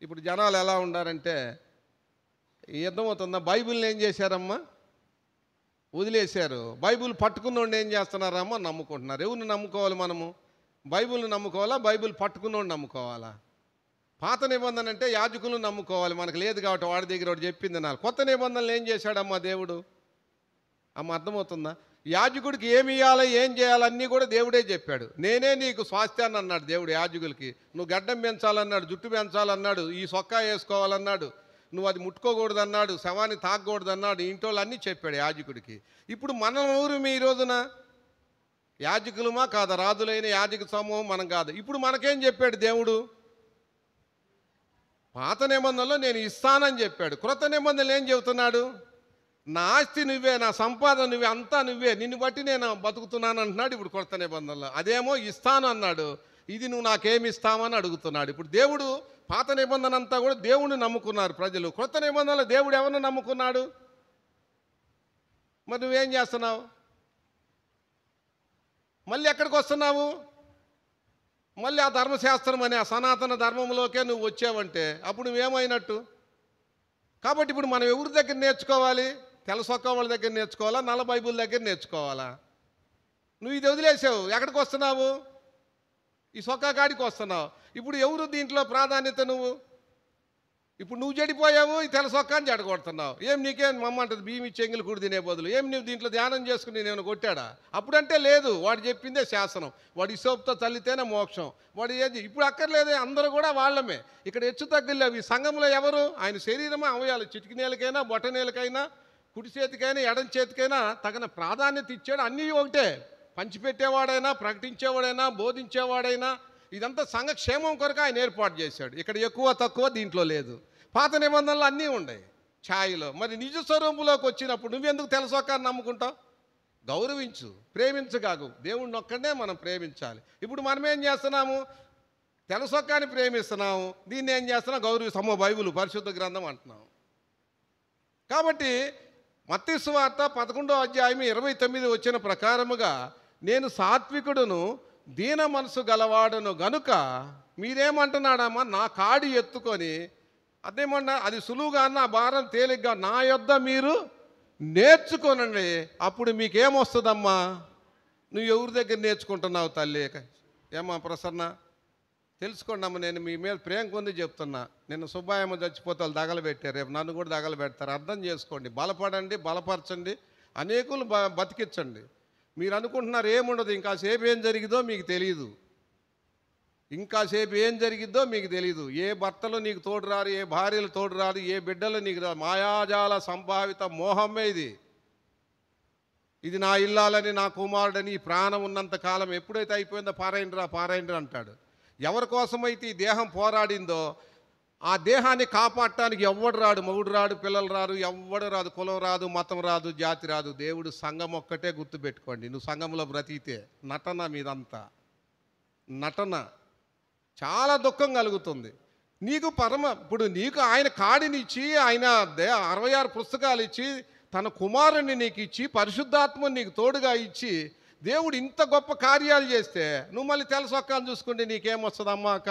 ఇప్పుడు జనాలు ఎలా ఉండారంటే అర్థమవుతుందా? బైబిల్ని ఏం చేశారమ్మా? వదిలేశారు. బైబిల్ పట్టుకున్నోడిని ఏం చేస్తున్నారమ్మా? నమ్ముకుంటున్నారు. ఎవరిని నమ్ముకోవాలి మనము? బైబిల్ని నమ్ముకోవాలా? బైబిల్ పట్టుకున్నోడిని నమ్ముకోవాలా? పాత నిబంధన అంటే యాజకులను నమ్ముకోవాలి. మనకు లేదు కాబట్టి వాడి దగ్గర వాడు చెప్పింది నాకు. కొత్త నిబంధనలు ఏం చేశాడమ్మా దేవుడు? అమ్మ అర్థమవుతుందా? యాజకుడికి ఏమి ఇవ్వాలి, ఏం చేయాలన్నీ కూడా దేవుడే చెప్పాడు. నేనే నీకు స్వాస్థ్యాన్ని అన్నాడు దేవుడు యాజకులకి. నువ్వు గడ్డం పెంచాలన్నాడు, జుట్టు పెంచాలన్నాడు, ఈ సొక్కా వేసుకోవాలన్నాడు, నువ్వు అది ముట్టుకోకూడదు అన్నాడు, శవాన్ని తాకకూడదు అన్నాడు. ఇంటోళ్ళు అన్నీ చెప్పాడు యాజకుడికి. ఇప్పుడు మనం ఊరు మీ రోజున యాజకులమా కాదా? రాజులైన యాజక సమూహం మనం కాదు. ఇప్పుడు మనకేం చెప్పాడు దేవుడు? పాత నిబంధనలో నేను ఇస్తానని చెప్పాడు. క్రొత్త నిబంధనలు ఏం చెబుతున్నాడు? నా ఆస్తి నువ్వే, నా సంపాదన నువ్వే, అంతా నువ్వే, నిన్ను బట్టి నేను బతుకుతున్నాను అంటున్నాడు. ఇప్పుడు క్రొత్త నిబంధనలో అదేమో ఇస్తాను అన్నాడు, ఇది నువ్వు నాకేమి ఇస్తామని అడుగుతున్నాడు. ఇప్పుడు దేవుడు పాత నిబంధన అంతా కూడా దేవుడిని నమ్ముకున్నారు ప్రజలు. క్రొత్త నిబంధనలో దేవుడు ఎవరిని నమ్ముకున్నాడు? మరి నువ్వేం చేస్తున్నావు? మళ్ళీ ఎక్కడికి వస్తున్నావు? మళ్ళీ ఆ ధర్మశాస్త్రం అనే ఆ సనాతన ధర్మంలోకే నువ్వు వచ్చావంటే అప్పుడు నువ్వేమైనట్టు? కాబట్టి ఇప్పుడు మనం ఎవరి దగ్గర నేర్చుకోవాలి? తెల్లసొక్క వాళ్ళ దగ్గర నేర్చుకోవాలా? నల్ల బైబుల్ దగ్గర నేర్చుకోవాలా? నువ్వు ఇది వదిలేసావు, ఎక్కడికి వస్తున్నావు? ఈ సొక్కా కాడికి వస్తున్నావు. ఇప్పుడు ఎవరు దీంట్లో ప్రాధాన్యత? ఇప్పుడు నువ్వు చెడిపోయావు, ఈ తెల్ల సొక్కాని చెడగొడుతున్నావు. ఏం నీకేం మమ్మ అంటుంది, బియ్యం ఇచ్చి ఎంగిలి కూడా తినే బదులు. ఏం నువ్వు దీంట్లో ధ్యానం చేసుకుని నేను కొట్టాడా? అప్పుడంటే లేదు, వాడు చెప్పిందే శాసనం. వాడు ఇసోపుతో చల్లితేనే మోక్షం. వాడు ఏది ఇప్పుడు అక్కర్లేదే, అందరూ కూడా వాళ్ళమే. ఇక్కడ హెచ్చు తగ్గులు అవి. సంఘంలో ఎవరు? ఆయన శరీరమే అవయాలు. చిటికినేలకైనా, బొటనేలకైనా, కుడి చేతికైనా, ఎడం చేతికైనా తగిన ప్రాధాన్యత ఇచ్చాడు. అన్నీ ఒకటే. పంచిపెట్టేవాడైనా, ప్రకటించేవాడైనా, బోధించేవాడైనా ఇదంతా సంఘక్షేమం కొరకు ఆయన ఏర్పాటు చేశాడు. ఇక్కడ ఎక్కువ తక్కువ దీంట్లో లేదు. పాత నిబంధనలు అన్నీ ఉన్నాయి ఛాయలో. మరి నిజ స్వరూపులోకి వచ్చినప్పుడు నువ్వెందుకు తెల్లసొక్కాన్ని నమ్ముకుంటావు? గౌరవించు, ప్రేమించగాకు. దేవుడిని ఒక్కడే మనం ప్రేమించాలి. ఇప్పుడు మనం ఏం చేస్తున్నాము? తెల్లసొక్కాన్ని ప్రేమిస్తున్నాము, దీన్ని ఏం చేస్తున్నాం? గౌరవిస్తాము. బైబిల్ పరిశుద్ధ గ్రంథం అంటున్నాము. కాబట్టి మత్తయి సువార్త 11వ అధ్యాయం 29 వచ్చిన ప్రకారముగా, నేను సాత్వికుడును దీన మనసు గలవాడును గనుక మీరేమంటున్నాడమ్మా, నా కాడి ఎత్తుకొని, అదేమన్నా అది సులువుగా నా భారం తేలిగ్గా నా యొద్ద మీరు నేర్చుకోనండి, అప్పుడు మీకేమొస్తుందమ్మా? నువ్వు ఎవరి దగ్గర నేర్చుకుంటున్నావు తల్లి? ఏమ్మా ప్రసన్న, తెలుసుకోండి అమ్మ, నేను మీ మీద ప్రేమ పొంది చెప్తున్నా. నిన్న సుబ్బాయమ్మ చచ్చిపోతే వాళ్ళు దగలబెట్టారు, రేపు నన్ను కూడా దగలబెడతారు. అర్థం చేసుకోండి, బలపడండి, బలపరచండి, అనేకులు బతికించండి. మీరు అనుకుంటున్నారు ఏముండదు, ఇంకాసేపు ఏం జరిగిదో మీకు తెలియదు. ఇంకాసేపు ఏం జరిగిద్దో మీకు తెలియదు. ఏ భర్తలు నీకు తోడు రారు, ఏ భార్యలు తోడు రారు, ఏ బిడ్డలు నీకు రారు. మాయాజాల సంభావిత మోహమే ఇది. ఇది నా ఇల్లాలని, నా కుమారుడని, ఈ ప్రాణం ఉన్నంత కాలం ఎప్పుడైతే అయిపోయిందో పారాయండ్రా అంటాడు. ఎవరి కోసమైతే ఈ దేహం పోరాడిందో ఆ దేహాన్ని కాపాడటానికి ఎవ్వడు రాడు. మొగుడు రాడు, పిల్లలు రారు, ఎవ్వడు రాదు, కులం రాదు, మతం రాదు, జాతి రాదు. దేవుడు సంఘం ఒక్కటే గుర్తుపెట్టుకోండి. నువ్వు సంఘంలో బ్రతికితే నటన మీదంతా నటన. చాలా దుఃఖం కలుగుతుంది నీకు. ఇప్పుడు నీకు ఆయన కాడినిచ్చి, ఆయన 66 పుస్తకాలు ఇచ్చి, తన కుమారుణ్ణి నీకు ఇచ్చి, పరిశుద్ధాత్మని నీకు తోడుగా ఇచ్చి, దేవుడు ఇంత గొప్ప కార్యాలు చేస్తే నువ్వు మళ్ళీ తెల్లసొక్కాలు చూసుకుంటే నీకేమొస్తుందమ్మా అక్క?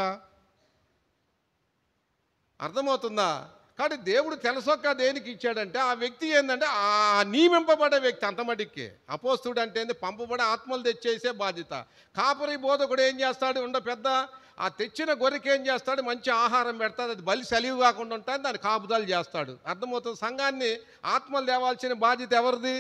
అర్థమవుతుందా? కాబట్టి దేవుడు తెల్లసొక్కా దేనికి ఇచ్చాడంటే, ఆ వ్యక్తి ఏంటంటే ఆ నియమింపబడే వ్యక్తి. అంతమటికి అపోస్తుడు అంటే ఏంది? పంపబడే ఆత్మలు తెచ్చేసే బాధ్యత. కాపరి బోధకుడు ఏం చేస్తాడు? పెద్ద ఆ తెచ్చిన గొర్రెకి ఏం చేస్తాడు? మంచి ఆహారం పెడతాడు, అది బలి సలివు కాకుండా ఉంటుంది, దాన్ని కాపుదలు చేస్తాడు. అర్థమవుతుంది? సంఘాన్ని ఆత్మలు తేవాల్సిన బాధ్యత ఎవరిది?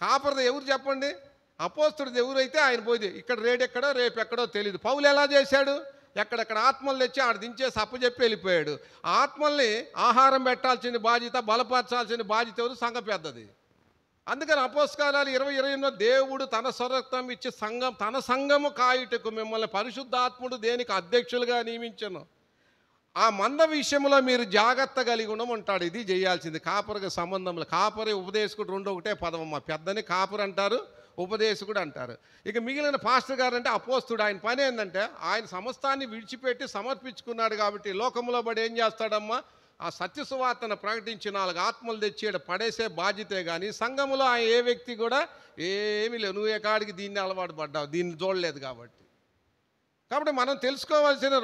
కాపరిది ఎవరు చెప్పండి? అపోస్తుడిది. ఎవరైతే ఆయన పోయి ఇక్కడ రేడెక్కడో రేపు ఎక్కడో తెలియదు. పౌలు ఎలా చేశాడు? ఎక్కడెక్కడ ఆత్మలు తెచ్చి ఆడ దించేసి అప్పచెప్పి వెళ్ళిపోయాడు. ఆ ఆత్మల్ని ఆహారం పెట్టాల్సిన బాధ్యత, బలపరచాల్సిన బాధ్యత ఎవరు? సంఘ పెద్దది. అందుకని అపోస్తకాలు 20:28 దేవుడు తన స్వరక్తం ఇచ్చి తన సంఘము కాయుటకు మిమ్మల్ని పరిశుద్ధాత్ముడు దేనికి అధ్యక్షులుగా నియమించను. ఆ మంద విషయంలో మీరు జాగ్రత్త కలిగి ఉండమంటాడు. ఇది చేయాల్సింది కాపరికి సంబంధంలో. కాపరి ఉపదేశకుడు రెండో ఒకటే పదమమ్మ. పెద్దని కాపరి అంటారు, ఉపదేశకుడు అంటారు. ఇక మిగిలిన పాస్టర్ గారు అంటే అపోస్తుడు. ఆయన పని ఏంటంటే, ఆయన సమస్తాన్ని విడిచిపెట్టి సమర్పించుకున్నాడు కాబట్టి లోకంలో పడి ఏం చేస్తాడమ్మా? ఆ సత్య సువార్తను ప్రకటించి 4 ఆత్మలు తెచ్చి పడేసే బాధ్యతే. కానీ సంఘములో ఆయన ఏ వ్యక్తి కూడా ఏమీ లేవు. నువ్వు ఎకాడికి దీన్ని అలవాటు పడ్డావు, దీన్ని చూడలేదు కాబట్టి. కాబట్టి మనం తెలుసుకోవాల్సిన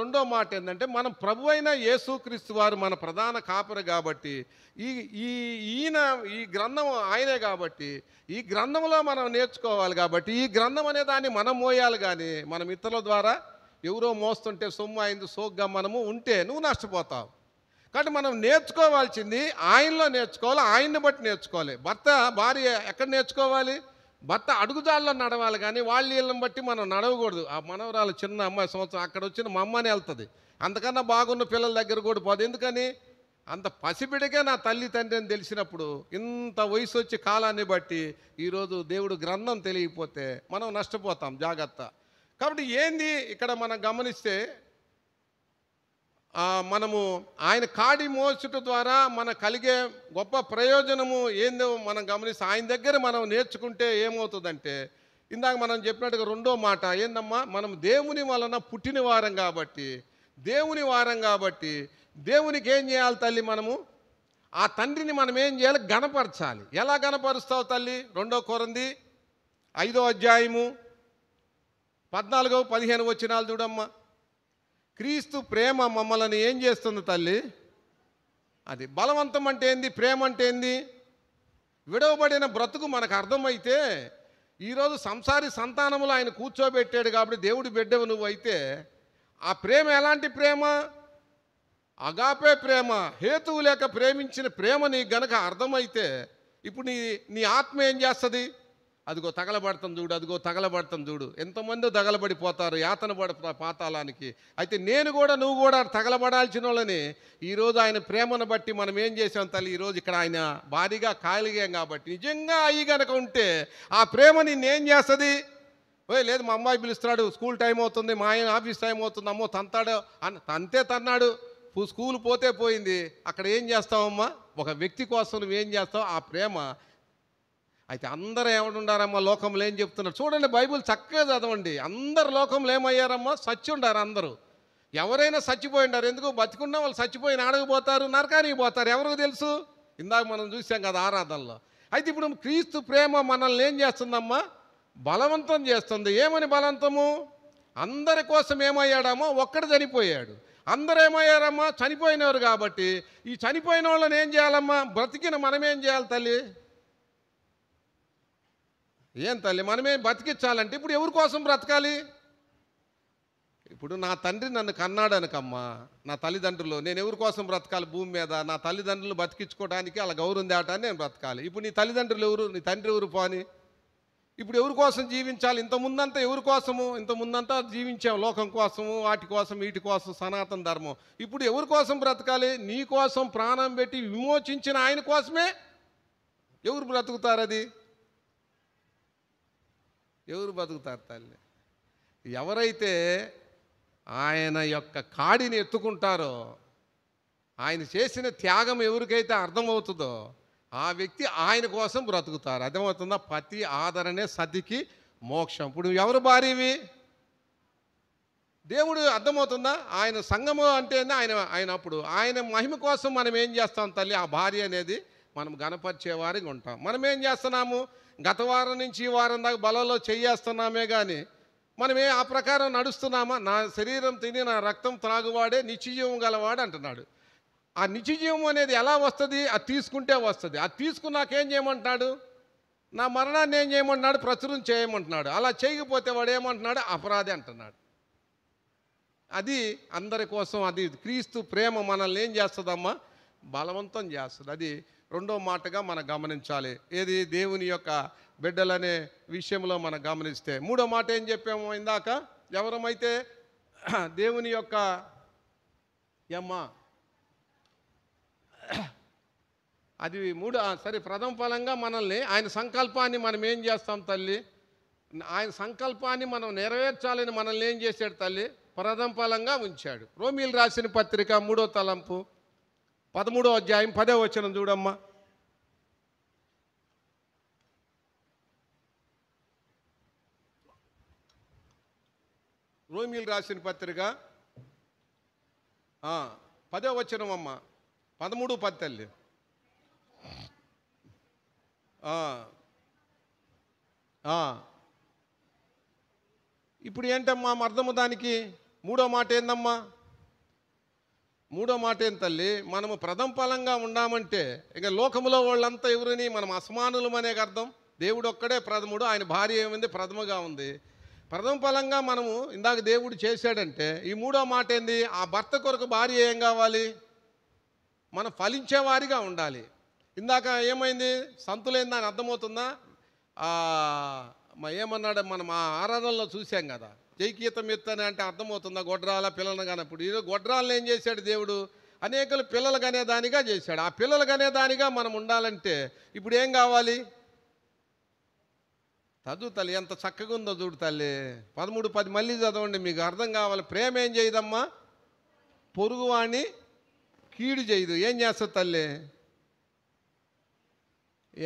రెండో మాట ఏంటంటే, మనం ప్రభు అయిన యేసుక్రీస్తు వారు మన ప్రధాన కాపరి కాబట్టి, ఈయన ఈ గ్రంథం ఆయనే కాబట్టి, ఈ గ్రంథంలో మనం నేర్చుకోవాలి కాబట్టి, ఈ గ్రంథం అనే దాన్ని మనం మోయాలి. కానీ మనం ఇతరుల ద్వారా ఎవరో మోస్తుంటే సొమ్ము అయింది సోగ్గా మనము ఉంటే నువ్వు నష్టపోతావు. కాబట్టి మనం నేర్చుకోవాల్సింది ఆయనలో నేర్చుకోవాలి, ఆయన్ని బట్టి నేర్చుకోవాలి. భార్య ఎక్కడ నేర్చుకోవాలి? భర్త అడుగుజాల్లో నడవాలి. కానీ వాళ్ళ వీళ్ళని బట్టి మనం నడవకూడదు. ఆ మనవరాలు చిన్న అమ్మాయి సంవత్సరం అక్కడ వచ్చిన మా అమ్మనే వెళ్తుంది, అంతకన్నా బాగున్న పిల్లల దగ్గర కూడా పోదు. ఎందుకని? అంత పసిబిడికే నా తల్లి తండ్రి అని తెలిసినప్పుడు, ఇంత వయసు వచ్చి కాలాన్ని బట్టి ఈరోజు దేవుడు గ్రంథం తెలియకపోతే మనం నష్టపోతాం. జాగ్రత్త. కాబట్టి ఏంది ఇక్కడ మనం గమనిస్తే, మనము ఆయన కాడి మోసుట ద్వారా మనకు కలిగే గొప్ప ప్రయోజనము ఏందో మనం గమనిస్తే, ఆయన దగ్గర మనం నేర్చుకుంటే ఏమవుతుందంటే, ఇందాక మనం చెప్పినట్టుగా రెండో మాట ఏందమ్మా? మనం దేవుని వలన పుట్టిన వారం కాబట్టి, దేవునికి ఏం చేయాలి తల్లి? మనము ఆ తండ్రిని మనం ఏం చేయాలి? గణపరచాలి. ఎలా గణపరుస్తావు తల్లి? 2 కొరింథీ 5వ అధ్యాయము 14-15 వచనాలు చూడమ్మా. క్రీస్తు ప్రేమ మమ్మల్ని ఏం చేస్తుంది తల్లి? అది బలవంతం అంటే ఏంది, ప్రేమ అంటే ఏంది? విడవబడిన బ్రతుకు మనకు అర్థమైతే, ఈరోజు సంసారి సంతానములు ఆయన కూర్చోబెట్టాడు కాబట్టి దేవుడి బిడ్డవు నువ్వు అయితే, ఆ ప్రేమ ఎలాంటి ప్రేమ? అగాపే ప్రేమ, హేతువు లేక ప్రేమించిన ప్రేమ నీకు గనక అర్థమైతే, ఇప్పుడు నీ ఆత్మ ఏం చేస్తుంది? అదిగో తగలబడతాం చూడు, అదిగో తగలబడతాం చూడు. ఎంతమంది తగలబడిపోతారు యాతన పాతాళానికి. అయితే నేను కూడా, నువ్వు కూడా తగలబడాల్సిన వాళ్ళని ఈరోజు ఆయన ప్రేమను బట్టి మనం ఏం చేసాం తల్లి? ఈరోజు ఇక్కడ ఆయన భారీగా ఖాళీగాం కాబట్టి, నిజంగా అయ్యి గనక ఉంటే ఆ ప్రేమ నిన్నేం చేస్తుంది? లేదు మా అమ్మాయి పిలుస్తున్నాడు, స్కూల్ టైం అవుతుంది, మా ఆయన ఆఫీస్ టైం అవుతుంది, అమ్మో తంతాడు అంతే తన్నాడు, స్కూల్ పోతే పోయింది. అక్కడ ఏం చేస్తావమ్మా? ఒక వ్యక్తి కోసం నువ్వేం చేస్తావు? ఆ ప్రేమ. అయితే అందరూ ఏమనుండారమ్మా? లోకంలో ఏం చెప్తున్నారు చూడండి, బైబిల్ చక్కగా చదవండి. అందరు లోకంలో ఏమయ్యారమ్మా? సచ్చి ఉండారు అందరూ. ఎవరైనా చచ్చిపోయి ఉండారు. ఎందుకు? బతికున్నా వాళ్ళు చచ్చిపోయి నాడకపోతారు, నరకానికి పోతారు. ఎవరికి తెలుసు? ఇందాక మనం చూసాం కదా ఆరాధనలో. అయితే ఇప్పుడు క్రీస్తు ప్రేమ మనల్ని ఏం చేస్తుందమ్మా? బలవంతం చేస్తుంది. ఏమని బలవంతము? అందరి కోసం ఏమయ్యాడమ్మా? ఒక్కడు చనిపోయాడు. అందరూ ఏమయ్యారమ్మా? చనిపోయినవారు. కాబట్టి ఈ చనిపోయిన వాళ్ళని ఏం చేయాలమ్మా? బ్రతికిన మనమేం చేయాలి తల్లి? ఏం తల్లి మనమే బతికించాలంటే ఇప్పుడు ఎవరి కోసం బ్రతకాలి? ఇప్పుడు నా తండ్రి నన్ను కన్నాడు అనకమ్మా, నా తల్లిదండ్రులు, నేను ఎవరి కోసం బ్రతకాలి భూమి మీద? నా తల్లిదండ్రులు బతికించుకోవడానికి, అలా గౌరవం తేవటాన్ని నేను బ్రతకాలి. ఇప్పుడు నీ తల్లిదండ్రులు ఎవరు? నీ తండ్రి ఎవరు పోని? ఇప్పుడు ఎవరి కోసం జీవించాలి? ఇంతకుముందంతా ఎవరి కోసము? ఇంతకుముందంతా జీవించాం లోకం కోసము, వాటి కోసం, వీటి కోసం, సనాతన ధర్మం. ఇప్పుడు ఎవరి కోసం బ్రతకాలి? నీ కోసం ప్రాణం పెట్టి విమోచించిన ఆయన కోసమే. ఎవరు బ్రతుకుతారు? అది ఎవరు బతుకుతారు తల్లి? ఎవరైతే ఆయన యొక్క కాడిని ఎత్తుకుంటారో, ఆయన చేసిన త్యాగం ఎవరికైతే అర్థమవుతుందో ఆ వ్యక్తి ఆయన కోసం బ్రతుకుతారు. అర్థమవుతుందా? పతి ఆదరణే సతికి మోక్షం. ఇప్పుడు ఎవరు భార్యవి? దేవుడు. అర్థమవుతుందా? ఆయన సంఘము అంటే ఆయన అప్పుడు ఆయన మహిమ కోసం మనం ఏం చేస్తాం తల్లి? ఆ భార్య అనేది మనం గణపరిచేవారిగా ఉంటాం. మనం ఏం చేస్తున్నాము? గత వారం నుంచి ఈ వారం దాకా బలలో చేయేస్తున్నామే కానీ మనమే ఆ ప్రకారం నడుస్తున్నామా? నా శరీరం తిని నా రక్తం త్రాగువాడే నిత్యజీవం గలవాడు అంటున్నాడు. ఆ నిత్యజీవం అనేది ఎలా వస్తుంది? అది తీసుకుంటే వస్తుంది. అది తీసుకున్నాకేం చేయమంటున్నాడు? నా మరణాన్ని ఏం చేయమంటున్నాడు? ప్రచురం చేయమంటున్నాడు. అలా చేయకపోతే వాడు ఏమంటున్నాడు? అపరాధి అంటున్నాడు. అది అందరి కోసం. అది క్రీస్తు ప్రేమ మనల్ని ఏం చేస్తుందమ్మా? బలవంతం చేస్తుంది. అది రెండో మాటగా మనం గమనించాలి. ఏది? దేవుని యొక్క బిడ్డలనే విషయంలో మనం గమనిస్తే. మూడో మాట ఏం చెప్పాము ఇందాక? ఎవరమైతే దేవుని యొక్క అది సరే, ప్రథమ ఫలంగా మనల్ని ఆయన సంకల్పాన్ని మనం ఏం చేస్తాం తల్లి? ఆయన సంకల్పాన్ని మనం నెరవేర్చాలని మనల్ని ఏం చేశాడు తల్లి? ప్రథమ ఫలంగా ఉంచాడు. రోమీలు రాసిన పత్రిక 3వ తలంపు 13వ అధ్యాయం 10వ వచనం చూడమ్మా. రోమీలు రాసిన పత్రిక 10వ వచనం అమ్మ. 13, 10 తల్లి. ఇప్పుడు ఏంటమ్మా అర్థము దానికి? మూడో మాట ఏందమ్మా? మూడో మాట ఏం తల్లి? మనము ప్రథమ ఫలంగా ఉన్నామంటే ఇక లోకములో వాళ్ళంతా ఎవరిని? మనం అసమానులం అనే అర్థం. దేవుడు ఒక్కడే ప్రథముడు, ఆయన భార్య ఏమైంది? ప్రథమగా ఉంది. ప్రథమ ఫలంగా మనము ఇందాక దేవుడు చేశాడంటే ఈ మూడో మాట ఏంది? ఆ భర్త కొరకు భార్య ఏం కావాలి? మనం ఫలించేవారిగా ఉండాలి. ఇందాక ఏమైంది? సంతులేందని అర్థమవుతుందా? ఏమన్నాడు? మనం ఆ ఆరాధనలో చూసాం కదా, జైకీతం ఎత్తని అంటే అర్థమవుతుందా? గొడ్రాల పిల్లలు కానప్పుడు ఈరోజు గొడ్రాలను ఏం చేశాడు దేవుడు? అనేకలు పిల్లలు కనేదానిగా చేశాడు. ఆ పిల్లలు కనేదానిగా మనం ఉండాలంటే ఇప్పుడు ఏం కావాలి? చదువు తల్లి, ఎంత చక్కగా ఉందో చూడు తల్లి. 13, 10 మళ్ళీ చదవండి, మీకు అర్థం కావాలి. ప్రేమ ఏం చేయదమ్మా? పొరుగువాణ్ణి కీడు చేయదు. ఏం చేస్తుంది తల్లి?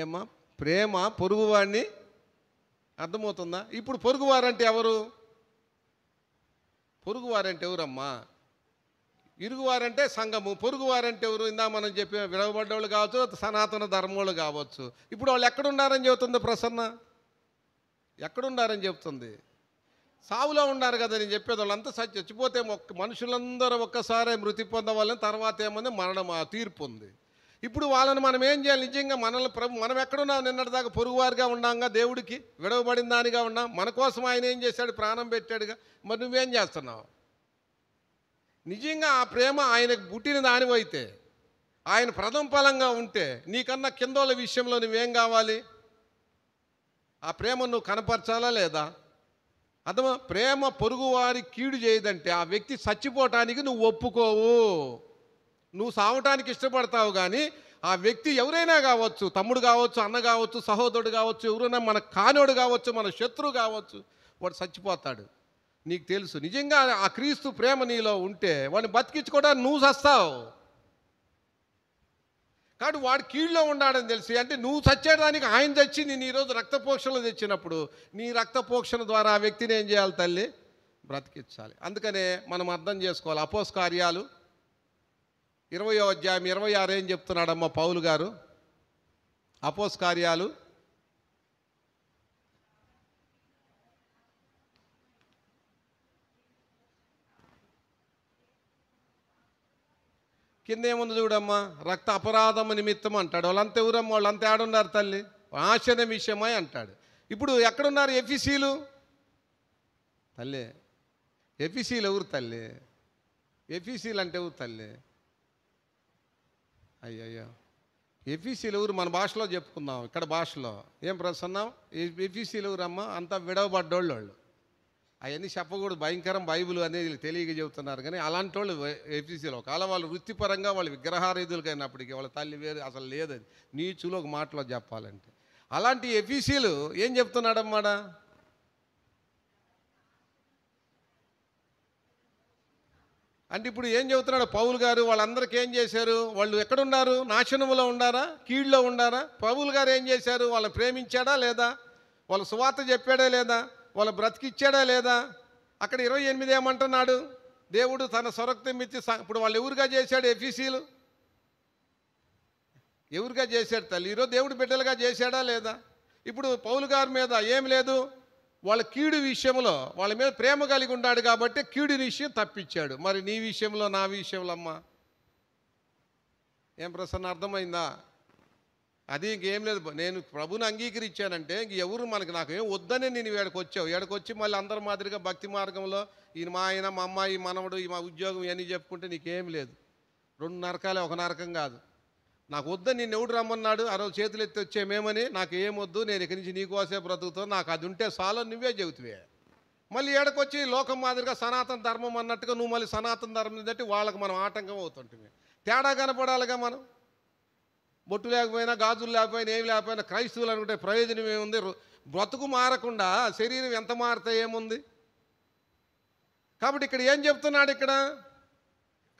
ఏమ్మా? ప్రేమ పొరుగువాడిని. అర్థమవుతుందా? ఇప్పుడు పొరుగువారంటే ఎవరు? పొరుగువారంటే ఎవరమ్మా? ఇరుగువారంటే సంఘము. పొరుగువారంటే ఎవరు? ఇందా మనం చెప్పిన విడవబడ్డోళ్ళు కావచ్చు, సనాతన ధర్మోళ్ళు కావచ్చు. ఇప్పుడు వాళ్ళు ఎక్కడున్నారని చెబుతుంది ప్రసన్న? ఎక్కడున్నారని చెప్తుంది? సావులో ఉన్నారు కదా నేను చెప్పేది. వాళ్ళంతా చచ్చిపోతే మనుషులందరూ ఒక్కసారే మృతి పొందవాలని, తర్వాత ఏముంది మరణం, ఆ తీర్పు ఉంది. ఇప్పుడు వాళ్ళని మనం ఏం చేయాలి? నిజంగా మనల్ని మనం ఎక్కడున్నాం? నిన్నటిదాకా పొరుగువారుగా ఉన్నాంగా, దేవుడికి విడవబడిన దానిగా ఉన్నాం. మన కోసం ఆయన ఏం చేశాడు? ప్రాణం పెట్టాడుగా. మరి నువ్వేం చేస్తున్నావు? నిజంగా ఆ ప్రేమ ఆయనకు పుట్టిన దానివైతే, ఆయన ప్రథమ ఫలంగా ఉంటే, నీకన్నా కిందోళ్ళ విషయంలో నువ్వేం కావాలి? ఆ ప్రేమ నువ్వు కనపరచాలా లేదా? అర్థమా? ప్రేమ పొరుగువారి కీడు చేయదంటే ఆ వ్యక్తి చచ్చిపోవటానికి నువ్వు ఒప్పుకోవు. నువ్వు సావటానికి ఇష్టపడతావు, కానీ ఆ వ్యక్తి ఎవరైనా కావచ్చు, తమ్ముడు కావచ్చు, అన్న కావచ్చు, సహోదరుడు కావచ్చు, ఎవరైనా మన కానోడు కావచ్చు, మన శత్రువు కావచ్చు, వాడు చచ్చిపోతాడు. నీకు తెలుసు. నిజంగా ఆ క్రీస్తు ప్రేమ నీలో ఉంటే వాడిని బతికించుకోవడానికి నువ్వు చస్తావు. కాబట్టి వాడు కీళ్ళలో ఉన్నాడని తెలిసి, అంటే నువ్వు చచ్చేదానికి ఆయన తెచ్చి నేను ఈరోజు రక్తపోక్షణలు తెచ్చినప్పుడు, నీ రక్తపోక్షణ ద్వారా ఆ వ్యక్తిని ఏం చేయాలి? తల్లి బ్రతికించాలి. అందుకనే మనం అర్థం చేసుకోవాలి. అపోస్తకార్యాలు 20వ అధ్యాయం 26 ఏం చెప్తున్నాడమ్మ పౌలు గారు? అపోస్తకార్యాలు కింద ఏముంది చూడమ్మా? రక్త అపరాధము నిమిత్తం అంటాడు. వాళ్ళంతా ఎవరమ్మా? వాళ్ళంతా ఏడున్నారు తల్లి? ఆశన విషయమై అంటాడు. ఇప్పుడు ఎక్కడున్నారు ఎఫీసీలు? తల్లి ఎఫీసీలు ఎవరు తల్లి? ఎఫీసీలు అంటే ఎవరు తల్లి? అయ్యయ్యో, ఎఫీసీలు ఎవరు? మన భాషలో చెప్పుకుందాం. ఇక్కడ భాషలో ఏం ప్రసన్నాం? ఎఫీసీలు ఎవరమ్మా? అంతా విడవబడ్డోళ్ళు వాళ్ళు. అవన్నీ చెప్పకూడదు, భయంకరం బైబిల్ అనేది తెలియక చెబుతున్నారు. కానీ అలాంటి వాళ్ళు ఎఫీసీలో ఒకవేళ వాళ్ళు వృత్తిపరంగా వాళ్ళు విగ్రహారీతులకైనప్పటికీ వాళ్ళ తల్లి వేరు అసలు లేదని నీచులు ఒక మాటలో చెప్పాలంటే. అలాంటి ఎఫీసీలు ఏం చెప్తున్నాడమ్మాడా? అంటే ఇప్పుడు ఏం చెబుతున్నాడు పౌలు గారు? వాళ్ళందరికీ ఏం చేశారు? వాళ్ళు ఎక్కడున్నారు? నాశనములో ఉన్నారా? కీళ్ళలో ఉన్నారా? పౌలు గారు ఏం చేశారు? వాళ్ళని ప్రేమించాడా లేదా? వాళ్ళ సువార్త చెప్పాడా లేదా? వాళ్ళ బ్రతికిచ్చాడా లేదా? అక్కడ 28 ఏమంటున్నాడు? దేవుడు తన స్వరక్తం ఇచ్చి ఇప్పుడు వాళ్ళు ఎవరుగా చేశాడు? ఎఫీసీలు ఎవరుగా చేశాడు తల్లి? ఈరోజు దేవుడు బిడ్డలుగా చేశాడా లేదా? ఇప్పుడు పౌలు గారి మీద ఏం లేదు, వాళ్ళ కీడు విషయంలో వాళ్ళ మీద ప్రేమ కలిగి ఉన్నాడు కాబట్టి కీడు విషయం తప్పించాడు. మరి నీ విషయంలో, నా విషయంలో అమ్మా ఏం ప్రసన్న అర్థమైందా? అది ఇంకేం లేదు. నేను ప్రభుని అంగీకరించానంటే ఇంక ఎవరు మనకి, నాకు ఏం వద్దనే నేను ఏడకు వచ్చావు. ఏడకొచ్చి మళ్ళీ అందరి మాదిరిగా భక్తి మార్గంలో ఈయన మా ఆయన, మా అమ్మాయి, మనవడు, ఈ మా ఉద్యోగం ఇవన్నీ చెప్పుకుంటే నీకేం లేదు. 2 నరకాలే, ఒక నరకం కాదు. నాకు వద్దని నిన్ను ఎవడు రమ్మన్నాడు? ఆ రోజు చేతులు ఎత్తి వచ్చేమేమని? నాకు ఏమొద్దు, నేను ఇక్కడి నుంచి నీకోసే బ్రతుకుతాను, నాకు అది ఉంటే చాలు నువ్వే చెబుతువే. మళ్ళీ ఏడకొచ్చి లోకం మాదిరిగా సనాతన ధర్మం అన్నట్టుగా నువ్వు మళ్ళీ సనాతన ధర్మం తట్టి వాళ్ళకి మనం ఆటంకం అవుతుంటుంది. తేడా కనపడాలిగా. మనం బొట్టు లేకపోయినా, గాజులు లేకపోయినా, ఏమి లేకపోయినా క్రైస్తవులు అనుకుంటే ప్రయోజనం ఏముంది? బ్రతుకు మారకుండా శరీరం ఎంత మారితే ఏముంది? కాబట్టి ఇక్కడ ఏం చెప్తున్నాడు ఇక్కడ?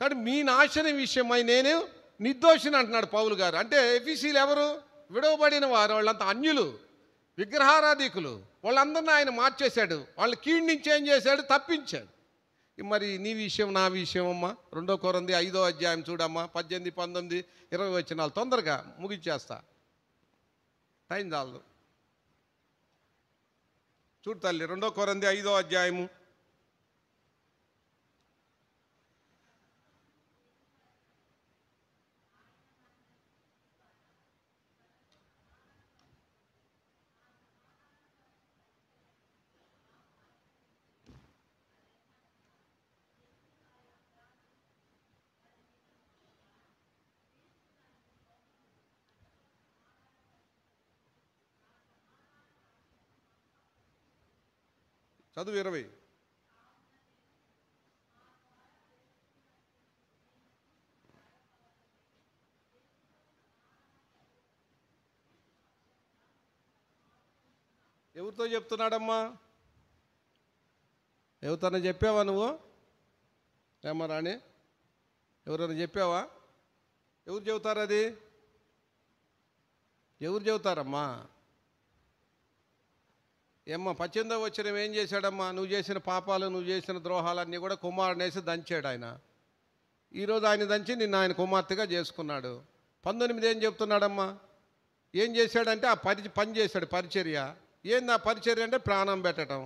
కాబట్టి మీ నాశనం విషయమై నేను నిర్దోషిని అంటున్నాడు పౌలు గారు. అంటే ఎఫీసీలు ఎవరు? విడవబడిన వారు. వాళ్ళంతా అన్యులు, విగ్రహారాధికులు. వాళ్ళందరినీ ఆయన మార్చేశాడు. వాళ్ళ కీడు నుంచి ఏం చేశాడు? తప్పించాడు. మరి నీ విషయం, నా విషయం అమ్మా. 2 కొరింథీ 5వ అధ్యాయం చూడమ్మా, 18, 19, 20 వచనాలు. తొందరగా ముగించేస్తా, టైం చాలదు. చూడు తల్లి, 2 కొరింథీ 5వ అధ్యాయము చదువు 20. ఎవరితో చెప్తున్నాడమ్మా? ఎవరితోనే చెప్పావా నువ్వు? ఏమా రాణి, ఎవరైనా చెప్పావా? ఎవరు చెబుతారు అది? ఎవరు చెబుతారమ్మా? ఏమ్మా 18వ వచనం ఏం చేశాడమ్మా? నువ్వు చేసిన పాపాలు, నువ్వు చేసిన ద్రోహాలన్నీ కూడా కుమారునేసి దంచాడు ఆయన. ఈరోజు ఆయన దంచి నిన్ను ఆయన కుమార్తెగా చేసుకున్నాడు. 19 ఏం చెప్తున్నాడమ్మా? ఏం చేశాడంటే ఆ పని చేశాడు, పరిచర్య. ఏంది ఆ పరిచర్య అంటే? ప్రాణం పెట్టడం.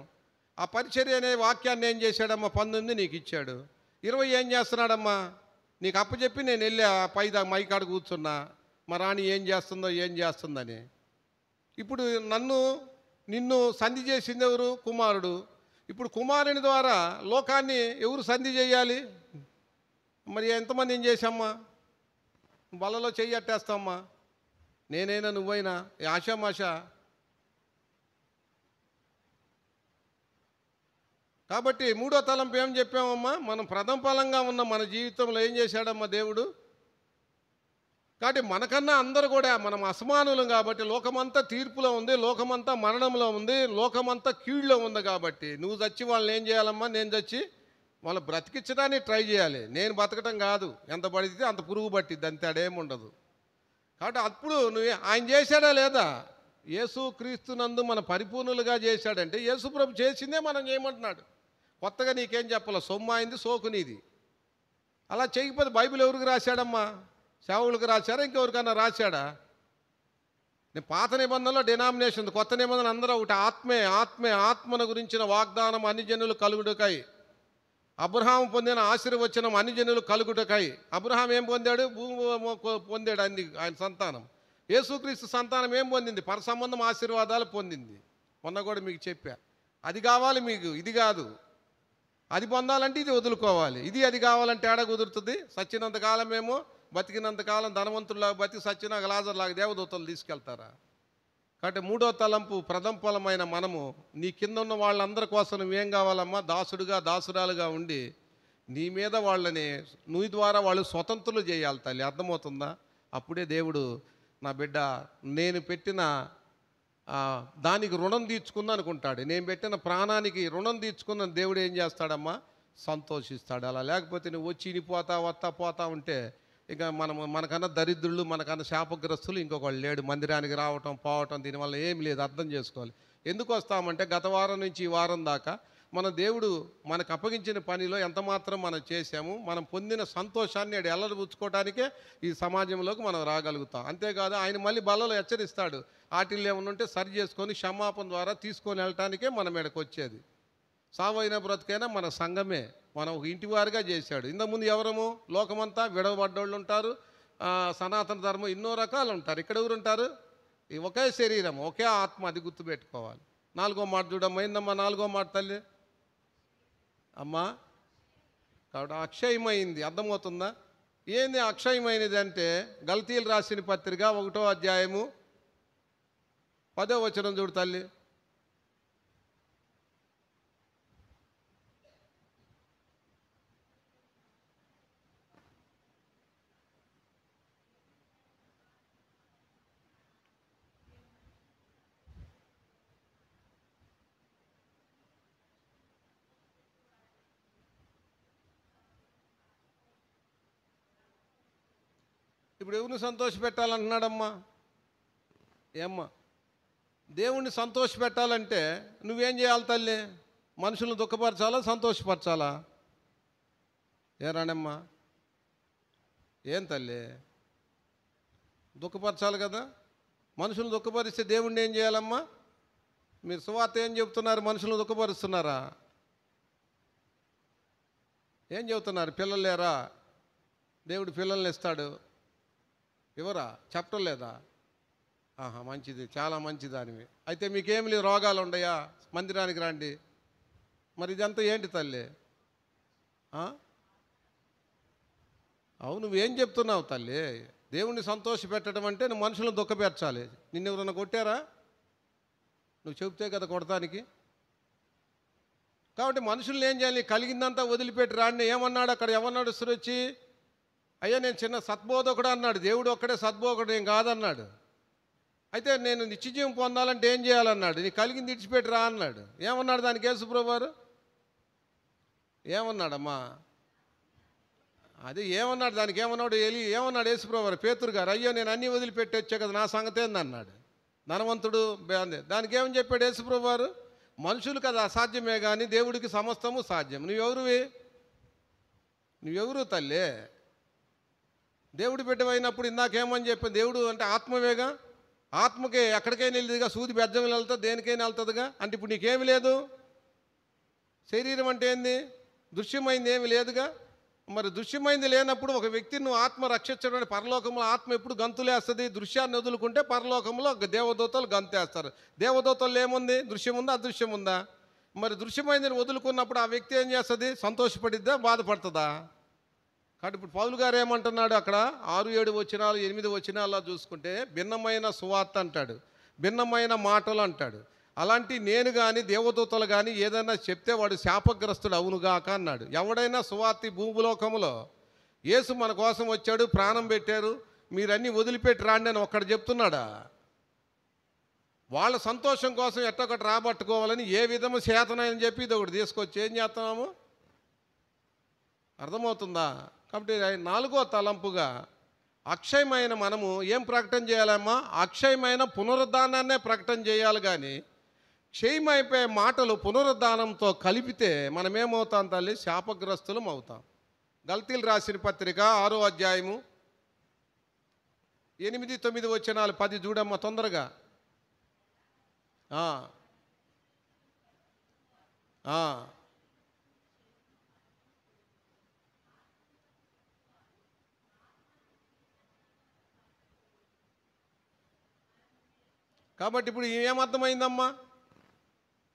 ఆ పరిచర్య అనే వాక్యాన్ని ఏం చేశాడమ్మా? 19 నీకు ఇచ్చాడు. 20 ఏం చేస్తున్నాడమ్మా? నీకు అప్పచెప్పి నేను వెళ్ళి ఆ మైకాడ కూర్చున్నా, మా రాణి ఏం చేస్తుందో ఏం చేస్తుందని. ఇప్పుడు నిన్ను సంధి చేసింది ఎవరు? కుమారుడు. ఇప్పుడు కుమారుని ద్వారా లోకాన్ని ఎవరు సంధి చేయాలి? మరి ఎంతమంది ఏం చేశామ్మా? బలలో చెయ్యట్టేస్తామ్మా. నేనైనా నువ్వైనా ఆశామాష. కాబట్టి మూడో తలంపు ఏం చెప్పామమ్మా? మనం ప్రథమ ఫలంగా ఉన్న మన జీవితంలో ఏం చేశాడమ్మా దేవుడు? కాబట్టి మనకన్నా అందరూ కూడా మనం అసమానులం కాబట్టి, లోకమంతా తీర్పులో ఉంది, లోకమంతా మరణంలో ఉంది, లోకమంతా కీళ్ళలో ఉంది. కాబట్టి నువ్వు చచ్చి వాళ్ళని ఏం చేయాలమ్మా? నేను చచ్చి వాళ్ళు బ్రతికించడానికి ట్రై చేయాలి. నేను బతకటం కాదు. ఎంత పడితే అంత పురుగు పట్టిద్ది, అంతే, అడేముండదు. కాబట్టి అప్పుడు ఆయన చేశాడా లేదా? యేసు క్రీస్తునందు మన పరిపూర్ణులుగా చేశాడంటే యేసు ప్రభు చేసిందే మనం చేయమంటున్నాడు. కొత్తగా నీకేం చెప్పాలి? సొమ్ము అయింది, సోకు నీది. అలా చేయకపోతే బైబిల్ ఎవరికి రాశాడమ్మా? సేవకులకు రాశాడా? ఇంకెవరికన్నా రాశాడా? నేను పాత నిబంధనలో డినామినేషన్, కొత్త నిబంధన అందరూ ఒకటి. ఆత్మను గురించిన వాగ్దానం అన్ని జనులు కలుగుటకై. అబ్రహాము పొందిన ఆశీర్వచనం అన్ని జనులు కలుగుటకై. అబ్రహాం ఏం పొందాడు? భూమి పొందాడు ఆయన సంతానం. యేసుక్రీస్తు సంతానం ఏం పొందింది? పరసంబంధం ఆశీర్వాదాలు పొందింది. మొన్న కూడా మీకు చెప్పా. అది కావాలి మీకు, ఇది కాదు. అది పొందాలంటే ఇది వదులుకోవాలి. అది కావాలంటే ఏడా కుదురుతుంది? సచ్చినంతకాలమేమో బతికినంతకాలం ధనవంతుల్లాగా బతికి సచ్చినాక లాజర్లాగా దేవదూతలు తీసుకెళ్తారా? కాబట్టి మూడో తలంపు, ప్రథమ ఫలమైన మనము నీ కింద ఉన్న వాళ్ళందరి కోసం నువ్వేం కావాలమ్మా? దాసుడుగా, దాసురాలుగా ఉండి నీ మీద వాళ్ళని నీ ద్వారా వాళ్ళు స్వతంత్రులు చేయాలి తల్లి. అర్థమవుతుందా? అప్పుడే దేవుడు నా బిడ్డ నేను పెట్టిన దానికి రుణం తీర్చుకుందా అనుకుంటాడు. నేను పెట్టిన ప్రాణానికి రుణం తీర్చుకున్న దేవుడు ఏం చేస్తాడమ్మా? సంతోషిస్తాడు. అలా లేకపోతే నువ్వు వచ్చి ఇనిపోతా పోతా ఉంటే ఇక మనకన్నా దరిద్రులు, మనకన్నా శాపగ్రస్తులు ఇంకొకళ్ళు లేడు. మందిరానికి రావటం పోవటం దీనివల్ల ఏమి లేదు. అర్థం చేసుకోవాలి. ఎందుకు వస్తామంటే గత వారం నుంచి ఈ వారం దాకా మన దేవుడు మనకు అప్పగించిన పనిలో ఎంత మాత్రం మనం చేశాము, మనం పొందిన సంతోషాన్ని ఎల్లబుచ్చుకోవడానికే ఈ సమాజంలోకి మనం రాగలుగుతాం. అంతేకాదు ఆయన మళ్ళీ బలలో హెచ్చరిస్తాడు. వాటిల్లో ఏమైనా ఉంటే సరి చేసుకొని క్షమాపణ ద్వారా తీసుకొని వెళ్ళటానికే మనం ఇక్కడికి వచ్చేది. సావైన బ్రతుకైనా మన సంఘమే మనం ఒక ఇంటివారుగా చేశాడు. ఇంతకుముందు ఎవరము? లోకమంతా విడవబడ్డోళ్ళు ఉంటారు, సనాతన ధర్మం ఎన్నో రకాలు ఉంటారు. ఇక్కడ ఎవరు ఉంటారు? ఒకే శరీరం, ఒకే ఆత్మ. అది గుర్తుపెట్టుకోవాలి. 4వ మాట చూడమ్మా. ఏందమ్మా 4వ మాట తల్లి? అమ్మా కాబట్టి అక్షయమైంది. అర్థమవుతుందా? ఏంది అక్షయమైనది అంటే? గల్తీలు రాసిన పత్రిక 1వ అధ్యాయము 10వ వచనం చూడు తల్లి. ఇప్పుడు ఎవరిని సంతోషపెట్టాలంటున్నాడమ్మా? ఏమ్మా? దేవుణ్ణి సంతోషపెట్టాలంటే నువ్వేం చేయాలి తల్లి? మనుషులను దుఃఖపరచాలా, సంతోషపరచాలా? రానమ్మా? ఏం తల్లి? దుఃఖపరచాలి కదా. మనుషులను దుఃఖపరిస్తే దేవుణ్ణి ఏం చేయాలమ్మా? మీరు సువార్త ఏం చెబుతున్నారు? మనుషులను దుఃఖపరుస్తున్నారా? ఏం చెబుతున్నారు? పిల్లలు లేరా? దేవుడు పిల్లల్ని ఇస్తాడు. ఎవరా? చెప్పటం లేదా? మంచిది, చాలా మంచిది దానివి. అయితే మీకేమి లేదు, రోగాలు ఉండయా? మందిరానికి రండి. మరి ఇదంతా ఏంటి తల్లి? అవును, నువ్వేం చెప్తున్నావు తల్లి? దేవుణ్ణి సంతోషపెట్టడం అంటే నువ్వు మనుషులను దుఃఖపెట్టాలి. నిన్ను ఎవరన్నా కొట్టారా? నువ్వు చెబితే కదా కొడతానికి. కాబట్టి మనుషుల్ని ఏం చేయాలి? కలిగిందంతా వదిలిపెట్టి రాండి. ఏమన్నాడు అక్కడ? ఏమన్నాడు? వచ్చి అయ్యా నేను చిన్న సద్బోధకుడు అన్నాడు. దేవుడు ఒక్కడే సద్బోధకుడు, ఏం కాదన్నాడు. అయితే నేను నిత్యజీవం పొందాలంటే ఏం చేయాలన్నాడు? నీ కలిగింది విడిచిపెట్టి రా అన్నాడు. ఏమన్నాడు దానికి యేసుప్రభు వారు? ఏమన్నాడమ్మా? అదే ఏమన్నాడు దానికి? ఏమన్నాడు? ఏమన్నాడు యేసుప్రభు వారు? పేతురు గారు, అయ్యో నేను అన్నీ వదిలిపెట్టి వచ్చా కదా, నా సంగతి ఏందన్నాడు. ధనవంతుడు దానికి ఏమని చెప్పాడు యేసుప్రభు వారు? మనుషులకు అది అసాధ్యమే కానీ దేవుడికి సమస్తము సాధ్యం. నువ్వెవరు తల్లి? దేవుడి బిడ్డమైనప్పుడు ఇందాకేమని చెప్పి, దేవుడు అంటే ఆత్మవేగా. ఆత్మకే ఎక్కడికైనా వెళ్ళేదిగా, సూది బెజ్జం వెళ్తుంది, దేనికైనా వెళ్తుందిగా. అంటే ఇప్పుడు నీకేమి లేదు, శరీరం అంటే ఏంది? దృశ్యమైంది ఏమి లేదుగా. మరి దృశ్యమైంది లేనప్పుడు ఒక వ్యక్తిని నువ్వు ఆత్మ రక్షించడం, పరలోకంలో ఆత్మ ఎప్పుడు గంతులేస్తుంది? దృశ్యాన్ని వదులుకుంటే పరలోకంలో దేవదూతలు గంతేస్తారు. దేవదూతలు ఏముంది? దృశ్యం ఉందా, అదృశ్యం ఉందా? మరి దృశ్యమైందని వదులుకున్నప్పుడు ఆ వ్యక్తి ఏం చేస్తుంది? సంతోషపడిద్దా, బాధపడుతుందా? కాబట్టి ఇప్పుడు పౌలు గారు ఏమంటున్నాడు అక్కడ 6, 7 వచనాలు 8 వచనాల్లో చూసుకుంటే భిన్నమైన సువార్త అంటాడు, భిన్నమైన మాటలు అంటాడు. అలాంటి నేను కానీ దేవదూతలు కానీ ఏదైనా చెప్తే వాడు శాపగ్రస్తుడు అవునుగాక అన్నాడు. ఎవడైనా సువార్తి భూలోకములో యేసు మన కోసం వచ్చాడు, ప్రాణం పెట్టారు, మీరన్నీ వదిలిపెట్టి రాండి అని ఒక్కడు చెప్తున్నాడా? వాళ్ళ సంతోషం కోసం ఎట్టొకటి రాబట్టుకోవాలని ఏ విధము చేతనని చెప్పి ఇది ఒకటి తీసుకొచ్చి ఏం చేస్తున్నాము? అర్థమవుతుందా? కాబట్టి 4వ తలంపుగా అక్షయమైన మనము ఏం ప్రకటన చేయాలమ్మా? అక్షయమైన పునరుద్ధానాన్నే ప్రకటన చేయాలి. కానీ క్షయమైపోయే మాటలు పునరుద్ధానంతో కలిపితే మనమేమవుతాం తల్లి? శాపగ్రస్తులం అవుతాం. గల్తీలు రాసిన పత్రిక 6వ అధ్యాయము 8, 9 వచనాలు 10 చూడమ్మా తొందరగా. కాబట్టి ఇప్పుడు ఏమర్థమైందమ్మా?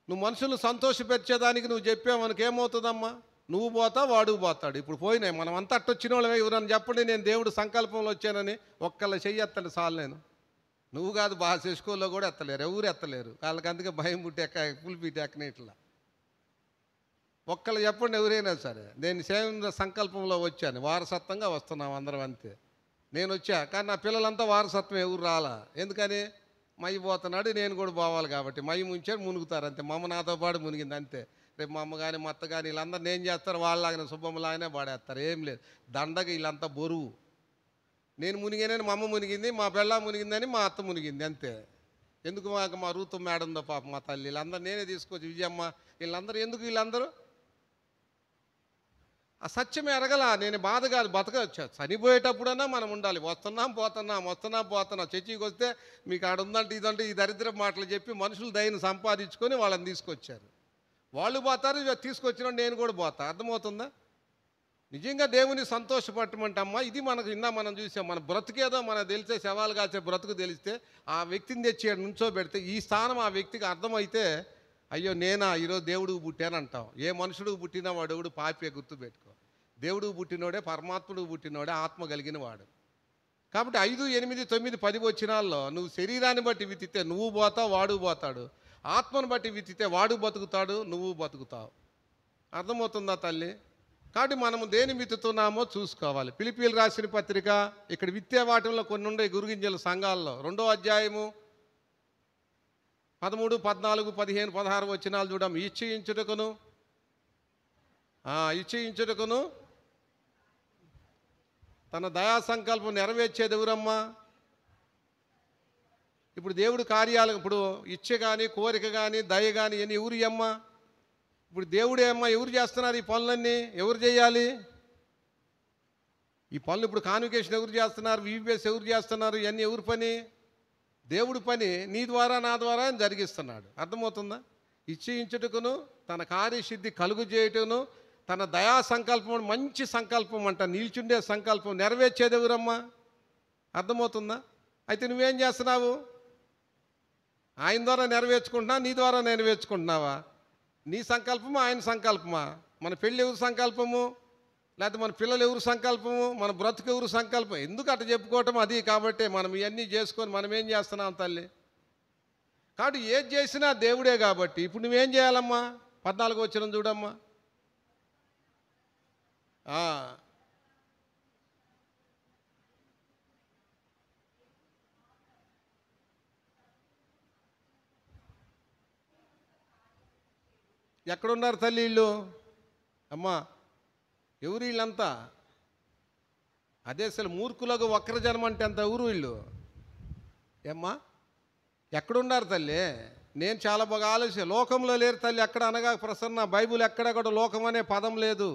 నువ్వు మనుషులను సంతోషపెట్టేదానికి నువ్వు చెప్పావు మనకేమవుతుందమ్మా? నువ్వు పోతా, వాడు పోతాడు. ఇప్పుడు పోయినాయి. మనం అంతా అట్టొచ్చిన వాళ్ళమే. ఎవరన్నా చెప్పండి నేను దేవుడు సంకల్పంలో వచ్చానని. ఒక్కళ్ళ చెయ్యి ఎత్తండి చాలు. నేను నువ్వు కాదు, బాగా స్కూల్లో కూడా ఎత్తలేరు, ఎవరు ఎత్తలేరు. వాళ్ళకి అందుకే భయం పుట్టి పులిపీటి ఎక్కనేట్లా. ఒక్కళ్ళు చెప్పండి ఎవరైనా సరే, నేను సేవ సంకల్పంలో వచ్చాను, వారసత్వంగా వస్తున్నాం అందరం అంతే. నేను వచ్చా, కానీ నా పిల్లలంతా వారసత్వం ఎవరు రాలా. ఎందుకని? మయ్యి పోతున్నాడు, నేను కూడా పోవాలి కాబట్టి. మయ్యి ముంచాడు, మునుగుతారు అంతే. మా అమ్మ నాతో పాటు మునిగింది అంతే. రేపు మా అమ్మ కానీ మా అత్త కానీ వీళ్ళందరూ ఏం చేస్తారు? వాళ్ళలాగానే శుభమ్మలాగానే పాడేస్తారు. ఏం లేదు, దండగ వీళ్ళంతా బరువు. నేను మునిగానని మా అమ్మ మునిగింది, మా పిల్ల మునిగిందని మా అత్త మునిగింది అంతే. ఎందుకు? మా రూతు మేడందో పాప మా తల్లి, వీళ్ళందరూ నేనే తీసుకొచ్చి విజయమ్మ వీళ్ళందరూ ఎందుకు? వీళ్ళందరూ ఆ సత్యం ఎరగల. నేను బాధ కాదు, బతకచ్చు. చనిపోయేటప్పుడన్నా మనం ఉండాలి. వస్తున్నాం పోతున్నాం. చర్చికి వస్తే మీకు ఆడ ఉందంటే ఇదంటే ఈ దరిద్ర మాటలు చెప్పి మనుషులు దయను సంపాదించుకొని వాళ్ళని తీసుకొచ్చారు. వాళ్ళు పోతారు, తీసుకొచ్చిన నేను కూడా పోతా. అర్థమవుతుందా? నిజంగా దేవుని సంతోషపట్టమంటమ్మా. ఇది మనకు మనం చూసాం. మన బ్రతుకేదో మనకు తెలిసే, శవాలు కాసే బ్రతుకు తెలిస్తే ఆ వ్యక్తిని తెచ్చి నుంచో పెడితే ఈ స్థానం ఆ వ్యక్తికి అర్థమైతే, అయ్యో నేనా ఈరోజు దేవుడికి పుట్టానంటాం. ఏ మనుషుడికి పుట్టినా వాడెవడు పాపే, గుర్తుపెట్టుకో. దేవుడికి పుట్టినోడే, పరమాత్ముడికి పుట్టినోడే, ఆత్మ కలిగిన వాడు. కాబట్టి 5, 8, 9, 10 వచనాల్లో నువ్వు శరీరాన్ని బట్టి విత్తితే నువ్వు పోతావు, వాడు పోతాడు. ఆత్మను బట్టి విత్తితే వాడు బతుకుతాడు, నువ్వు బతుకుతావు. అర్థమవుతుందా తల్లి? కాబట్టి మనము దేని విత్తుతున్నామో చూసుకోవాలి. ఫిలిప్పీయులు రాసిన పత్రిక, ఇక్కడ విత్తే వాటిల్లో కొన్ని ఉండే గురుగింజల సంఘాల్లో 2వ అధ్యాయము 13, 14, 15, 16 వచనాలు చూడం. ఇచ్చేయించుటకును తన దయా సంకల్పం నెరవేర్చేది ఎవరమ్మా? ఇప్పుడు దేవుడు కార్యాలు, ఇప్పుడు ఇచ్చ కానీ కోరిక కానీ దయ కానీ ఇవన్నీ ఎవరు అమ్మా? ఇప్పుడు దేవుడే అమ్మా. ఎవరు చేస్తున్నారు ఈ పనులన్నీ? ఎవరు చేయాలి ఈ పనులు? ఇప్పుడు కాన్వికేషన్ ఎవరు చేస్తున్నారు? వివిపిఎస్ ఎవరు చేస్తున్నారు? ఇవన్నీ ఎవరి పని? దేవుడి పని. నీ ద్వారా నా ద్వారా జరిగిస్తున్నాడు. అర్థమవుతుందా? ఇచ్చేయించుటకును తన కార్యసిద్ధి కలుగు చేయటను తన దయా సంకల్పం, మంచి సంకల్పం అంట, నిల్చుండే సంకల్పం నెరవేర్చేది ఎవరమ్మా? అర్థమవుతుందా? అయితే నువ్వేం చేస్తున్నావు? ఆయన ద్వారా నెరవేర్చుకుంటున్నావా, నీ ద్వారా నెరవేర్చుకుంటున్నావా? నీ సంకల్పమా, ఆయన సంకల్పమా? మన పెళ్ళి ఎవరు సంకల్పము? లేకపోతే మన పిల్లలు ఎవరు సంకల్పము? మన బ్రతుకు ఎవరు సంకల్పం? ఎందుకు అట్లా చెప్పుకోవటం? అది కాబట్టి మనం ఇవన్నీ చేసుకొని మనం ఏం చేస్తున్నాం తల్లి? కాబట్టి ఏది చేసినా దేవుడే కాబట్టి ఇప్పుడు నువ్వేం చేయాలమ్మా? 14 వచనం చూడమ్మా. ఎక్కడున్నారు తల్లి వీళ్ళు? అమ్మా ఎవరు వీళ్ళంతా? అదే అసలు మూర్ఖులకు వక్రజనం అంటే అంత ఎవరు వీళ్ళు? ఏమ్మా ఎక్కడున్నారు తల్లి? నేను చాలా బాగా ఆలోచన. లోకంలో లేరు తల్లి. ఎక్కడ అనగా ప్రసన్న బైబుల్ ఎక్కడ కూడా లోకం అనే పదం లేదు.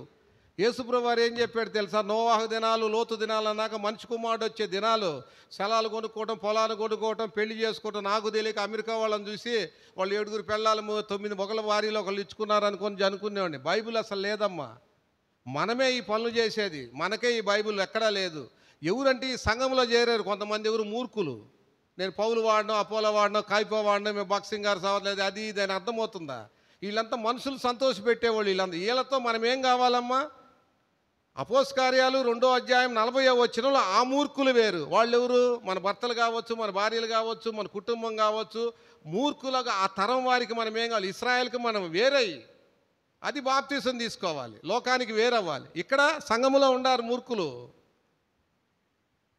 యేసుప్రభు వారు ఏం చెప్పాడు తెలుసా? నోవాహు దినాలు, లోతు దినాలు అన్నాక మనిషి కుమారుడు వచ్చే దినాలు. స్థలాలు కొనుక్కోవటం, పొలాలు కొనుక్కోవటం, పెళ్లి చేసుకోవటం. నాకు తెలియక అమెరికా వాళ్ళని చూసి వాళ్ళు 7 పెళ్ళాలు 9 మొగల వారీలు ఒకళ్ళు ఇచ్చుకున్నారు అనుకునేవాడిని. బైబిల్ అసలు లేదమ్మా. మనమే ఈ పనులు చేసేది. మనకే ఈ బైబిల్ ఎక్కడా లేదు. ఎవరంటే ఈ సంఘంలో చేరారు కొంతమంది, ఎవరు మూర్ఖులు. నేను పౌలు వాడడం, అపోలో వాడడం, కాయిపో వాడడం, మేము బాక్సింగ్ గారు సావట్లేదు, అది ఇది అని అర్థమవుతుందా? వీళ్ళంతా మనుషులు సంతోషపెట్టేవాళ్ళు. వీళ్ళతో మనం ఏం కావాలమ్మా? అపోస్తల కార్యాలు 2వ అధ్యాయం 40వ వచనంలో ఆ మూర్ఖులు వేరు. వాళ్ళు ఎవరు? మన భర్తలు కావచ్చు, మన భార్యలు కావచ్చు, మన కుటుంబం కావచ్చు. మూర్ఖులుగా ఆ తరం వారికి మనం ఏం కావాలి? ఇశ్రాయేలుకి మనం వేరై అది బాప్తీసం తీసుకోవాలి, లోకానికి వేరవ్వాలి. ఇక్కడ సంఘములో ఉండారు మూర్ఖులు,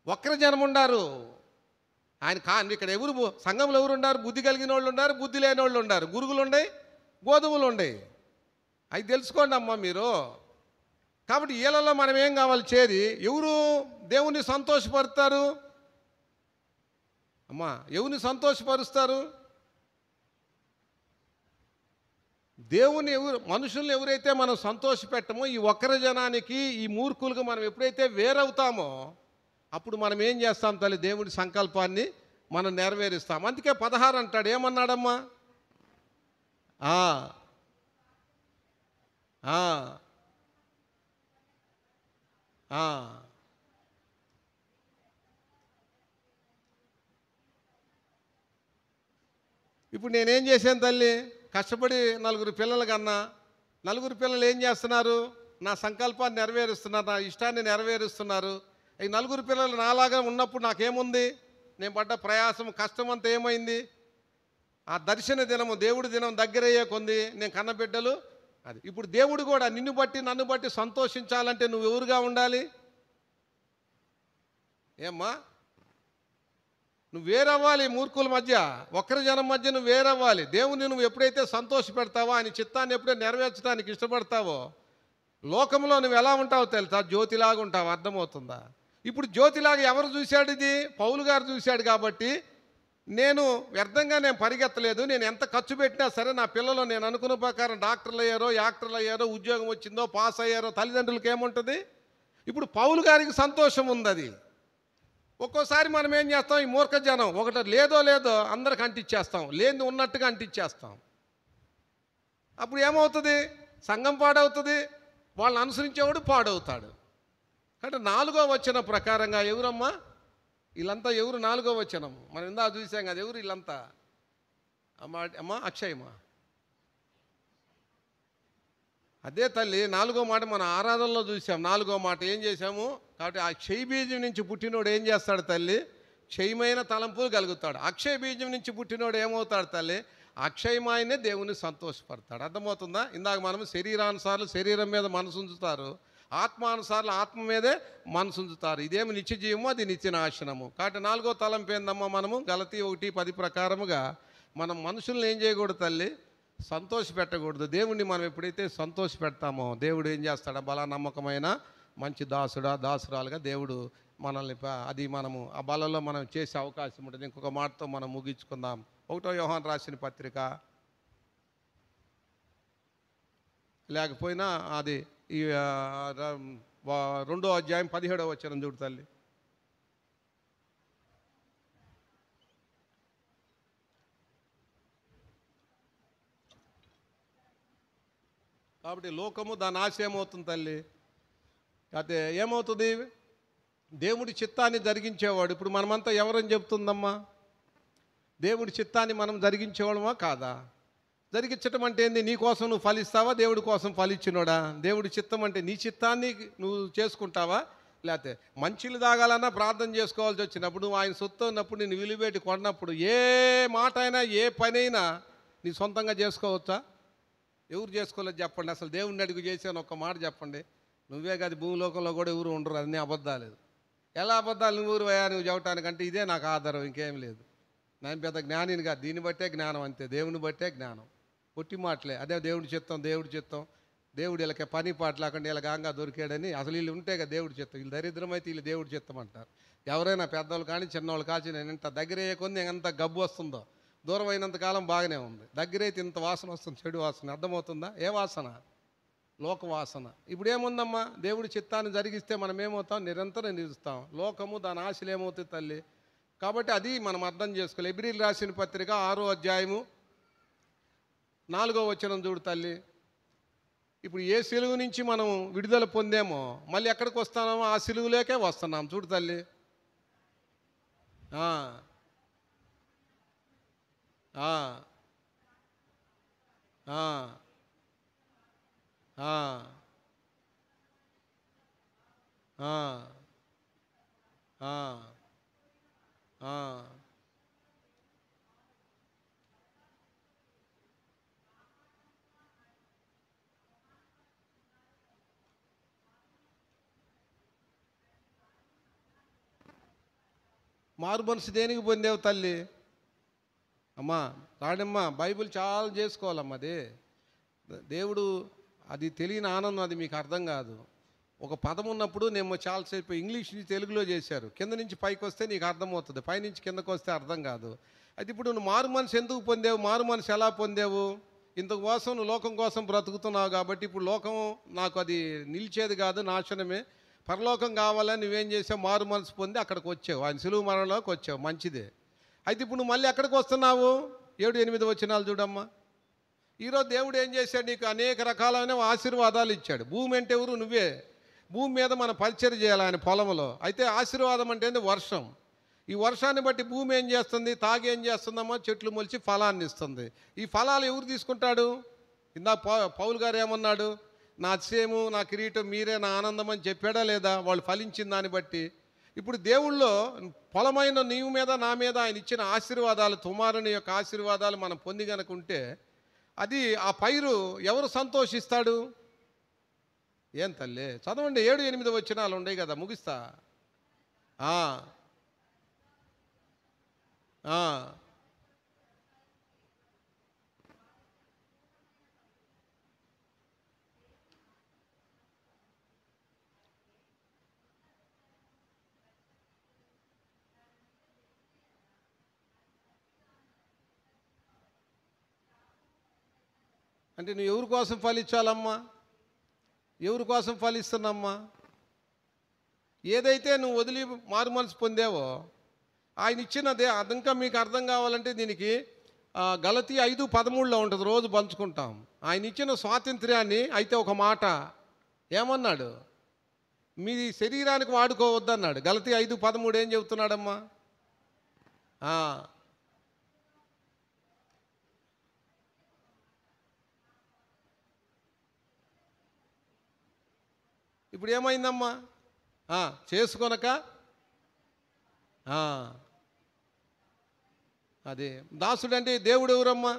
వక్రజనం ఉండారు. ఇక్కడ ఎవరు సంఘంలో ఎవరు ఉన్నారు? బుద్ధి కలిగిన వాళ్ళు ఉన్నారు, బుద్ధి లేని వాళ్ళు ఉన్నారు. గురుగులు ఉన్నాయి, గోధుమలు ఉన్నాయి. అవి తెలుసుకోండి అమ్మా మీరు. కాబట్టి వీళ్ళలో మనం ఏం కావాలి? చేరి ఎవరు దేవుని సంతోషపరుస్తారు అమ్మా? ఎవరిని సంతోషపరుస్తారు? దేవుని మనుషుల్ని ఎవరైతే మనం సంతోషపెట్టమో, ఈ ఒక్కరి జనానికి, ఈ మూర్ఖులకు మనం ఎప్పుడైతే వేరవుతామో అప్పుడు మనం ఏం చేస్తాం తల్లి? దేవుడి సంకల్పాన్ని మనం నెరవేరుస్తాం. అందుకే 16 అంటాడు. ఏమన్నాడమ్మా? ఇప్పుడు నేనేం చేశాను తల్లి? కష్టపడి 4 పిల్లలు కన్నా. 4 పిల్లలు ఏం చేస్తున్నారు? నా సంకల్పాన్ని నెరవేరుస్తున్నారు, నా ఇష్టాన్ని నెరవేరుస్తున్నారు. ఈ 4 పిల్లలు నాలాగా ఉన్నప్పుడు నాకేముంది? నేను పడ్డ ప్రయాసం, కష్టం అంతా ఏమైంది? ఆ దర్శన దినము, దేవుడి దినం దగ్గరయ్యే కొంది నేను కన్నబిడ్డలు అది. ఇప్పుడు దేవుడు కూడా నిన్ను బట్టి నన్ను బట్టి సంతోషించాలంటే నువ్వు ఎవరుగా ఉండాలి? ఏమ్మా? నువ్వు వేరవ్వాలి. మూర్ఖుల మధ్య, ఒక్కరి జనం మధ్య నువ్వు వేరవ్వాలి. దేవుని నువ్వు ఎప్పుడైతే సంతోష పెడతావో, ఆయన చిత్తాన్ని ఎప్పుడైతే నెరవేర్చడానికి ఇష్టపడతావో, లోకంలో నువ్వు ఎలా ఉంటావో తెలుసా? జ్యోతిలాగా ఉంటావు. అర్థమవుతుందా? ఇప్పుడు జ్యోతిలాగా ఎవరు చూశాడు? ఇది పౌలు గారు చూశాడు. కాబట్టి నేను వ్యర్థంగా పరిగెత్తలేదు. నేను ఎంత ఖర్చు పెట్టినా సరే నా పిల్లలు నేను అనుకున్న ప్రకారం డాక్టర్లు అయ్యారో, యాక్టర్లు అయ్యారో, ఉద్యోగం వచ్చిందో, పాస్ అయ్యారో, తల్లిదండ్రులకి ఏముంటుంది? ఇప్పుడు పౌలు గారికి సంతోషం ఉంది. అది ఒక్కోసారి మనం ఏం చేస్తాం? ఈ మూర్ఖ జనం ఒకటి లేదో అందరికి అంటిచ్చేస్తాం, లేని ఉన్నట్టుగా అంటిచ్చేస్తాం. అప్పుడు ఏమవుతుంది? సంఘం పాడవుతుంది, వాళ్ళని అనుసరించేవాడు పాడవుతాడు. కాబట్టి 4వ వచనం ప్రకారంగా ఎవరమ్మా వీళ్ళంతా? ఎవరు? 4వ వచనం మనం ఇందా చూసాం కదా. ఎవరు వీళ్ళంతా? అమ్మా అక్షయమ్మా. అదే తల్లి 4వ మాట మన ఆరాధనలో చూసాం. 4వ మాట ఏం చేశాము? కాబట్టి ఆ క్షయ బీజం నుంచి పుట్టినోడు ఏం చేస్తాడు తల్లి? క్షయమైన తలంపులు కలుగుతాడు. అక్షయ బీజం నుంచి పుట్టినోడు ఏమవుతాడు తల్లి? అక్షయమాయనే దేవుని సంతోషపడతాడు. అర్థమవుతుందా? ఇందాక మనం శరీరానుసార్లు శరీరం మీద మనసు ఉంచుతారు, ఆత్మానుసార్లు ఆత్మ మీదే మనసు ఉంచుతారు. ఇదేమి నిత్య జీవము, అది నిత్య నాశనము. కాబట్టి 4వ తలంపు ఏందమ్మా? మనము గలతీ 1:10 ప్రకారముగా మనం మనుషుల్ని ఏం చేయకూడదు తల్లి? సంతోష పెట్టకూడదు. దేవుణ్ణి మనం ఎప్పుడైతే సంతోష పెడతామో దేవుడు ఏం చేస్తాడా? బలా నమ్మకమైన మంచి దాసురాలుగా దేవుడు మనల్ని అది మనము ఆ బలలో మనం చేసే అవకాశం ఉంటుంది. ఇంకొక మాటతో మనం ముగించుకుందాం. 1వ యోహాను రాసిన పత్రిక, లేకపోయినా అది ఈ 2వ అధ్యాయం 17వ వచనం చూడు తల్లి. కాబట్టి లోకము దాని ఆశ ఏమవుతుంది తల్లి? అయితే ఏమవుతుంది? దేవుడి చిత్తాన్ని జరిగించేవాడు. ఇప్పుడు మనమంతా ఎవరని చెప్తుందమ్మా? దేవుడి చిత్తాన్ని మనం జరిగించేవాడమా కాదా? జరిగించటం అంటే ఏంది? నీ కోసం నువ్వు ఫలిస్తావా? దేవుడి కోసం ఫలిచ్చినోడా? దేవుడి చిత్తం అంటే నీ చిత్తాన్ని నువ్వు చేసుకుంటావా? లేకపోతే మంచిలు తాగాలన్నా ప్రార్థన చేసుకోవాల్సి వచ్చినప్పుడు, నువ్వు ఆయన సొత్తు ఉన్నప్పుడు, నేను విలువబెట్టి కొన్నప్పుడు, ఏ మాట అయినా ఏ పని అయినా నీ సొంతంగా చేసుకోవచ్చా? ఎవరు చేసుకోలేదు చెప్పండి. అసలు దేవుడిని అడుగు చేశాను ఒక్క మాట చెప్పండి. నువ్వే కాదు, భూలోకంలో కూడా ఎవరు ఉండరు. అన్నీ అబద్ధాలు. ఎలా అబద్ధాలు? నువ్వు నువ్వు చెప్పటానికంటే ఇదే నాకు ఆధారం, ఇంకేం లేదు. నేను పెద్ద జ్ఞానిని కాదు, దీన్ని బట్టే జ్ఞానం అంతే, దేవుని బట్టే జ్ఞానం. పొట్టి మాటలే. అదే దేవుడి చిత్తం, దేవుడు వీళ్ళకి పని పాట లేకుండా వీళ్ళ గాంగా దొరికాడని. అసలు వీళ్ళు ఉంటే కదా దేవుడి చిత్తం. వీళ్ళు దరిద్రమైతే వీళ్ళు దేవుడి చిత్తం అంటారు. ఎవరైనా పెద్దవాళ్ళు కానీ చిన్నవాళ్ళు కాచి, నేను ఇంత దగ్గర అయ్యేకొంది ఎంత గబ్బు వస్తుందో. దూరం అయినంతకాలం బాగానే ఉంది, దగ్గరైతే ఇంత వాసన వస్తుంది, చెడు వాసన. అర్థమవుతుందా? ఏ వాసన? లోకవాసన. ఇప్పుడు ఏముందమ్మా, దేవుడి చిత్తాన్ని జరిగిస్తే మనం ఏమవుతాం? నిరంతరం నిలుస్తాం. లోకము దాని ఆశలు ఏమవుతాయి తల్లి? కాబట్టి అది మనం అర్థం చేసుకోవాలి. హెబ్రీయులు రాసిన పత్రిక 6వ అధ్యాయము 4వ వచనం చూడు తల్లి. ఇప్పుడు ఏ సిలువు నుంచి మనం విడుదల పొందామో మళ్ళీ ఎక్కడికి వస్తున్నామో ఆ సిలువులోకే వస్తున్నాం. చూడు తల్లి. ఆ, ఆ, ఆ, ఆ, ఆ, ఆ, ఆ. మారు మనసు దేనికి పొందేవు తల్లి? అమ్మా రాడమ్మా, బైబిల్ చాలా చేసుకోవాలమ్మా. అది దేవుడు, అది తెలియని ఆనందం, అది మీకు అర్థం కాదు. ఒక పదం ఉన్నప్పుడు నేను చాలాసేపు ఇంగ్లీష్ నుంచి తెలుగులో చేశారు. కింద నుంచి పైకి వస్తే నీకు అర్థమవుతుంది, పైనుంచి కిందకు వస్తే అర్థం కాదు. అయితే ఇప్పుడు నువ్వు మారు మనసు ఎందుకు పొందేవు? మారు మనసు ఎలా పొందేవు? ఇంతకోసం నువ్వు లోకం కోసం బ్రతుకుతున్నావు కాబట్టి ఇప్పుడు లోకం నాకు అది నిలిచేది కాదు, నాశనమే. పరలోకం కావాలని నువ్వేం చేసావు? మారు మనసు పొంది అక్కడికి వచ్చావు, ఆయన సులువు మరణంలోకి వచ్చావు, మంచిదే. అయితే ఇప్పుడు నువ్వు మళ్ళీ ఎక్కడికి వస్తున్నావు? 7-8 వచనాలు చూడమ్మా. ఈరోజు దేవుడు ఏం చేశాడు? నీకు అనేక రకాలైన ఆశీర్వాదాలు ఇచ్చాడు. భూమి అంటే ఎవరు? నువ్వే. భూమి మీద మనం పరిచయం చేయాలి ఆయన పొలంలో. అయితే ఆశీర్వాదం అంటే ఏంది? వర్షం. ఈ వర్షాన్ని బట్టి భూమి ఏం చేస్తుంది? తాగి ఏం చేస్తుందమ్మా? చెట్లు మొలిచి ఫలాన్ని ఇస్తుంది. ఈ ఫలాలు ఎవరు తీసుకుంటాడు? ఇందా పౌలు గారు ఏమన్నాడు? నా అతిశయము, నా కిరీటం మీరే, నా ఆనందం అని చెప్పాడా లేదా? వాళ్ళు ఫలించిన దాన్ని బట్టి. ఇప్పుడు దేవుళ్ళో పొలమైన నీవు మీద, నా మీద ఆయన ఇచ్చిన ఆశీర్వాదాలు, కుమారుని యొక్క ఆశీర్వాదాలు మనం పొంది గనుకుంటే అది ఆ పైరు ఎవరు సంతోషిస్తాడు? ఏం తల్లి చదవండి, 7-8 వచనాలు ఉన్నాయి కదా, ముగిస్తా. అంటే నువ్వు ఎవరి కోసం ఫలించాలమ్మా? ఎవరి కోసం ఫలిస్తున్నామ్మా? ఏదైతే నువ్వు వదిలి మారు మనసు పొందావో ఆయన ఇచ్చినదే. అదంకా మీకు అర్థం కావాలంటే దీనికి గలతీ 5:13 ఉంటుంది, రోజు పంచుకుంటాం. ఆయన ఇచ్చిన స్వాతంత్ర్యాన్ని అయితే ఒక మాట ఏమన్నాడు? మీ శరీరానికి వాడుకోవద్దన్నాడు. గలతీ 5:13 ఏం చెబుతున్నాడమ్మా? ఇప్పుడు ఏమైందమ్మా? చేసుకొనక అదే దాసుడు అంటే దేవుడు ఎవరమ్మా?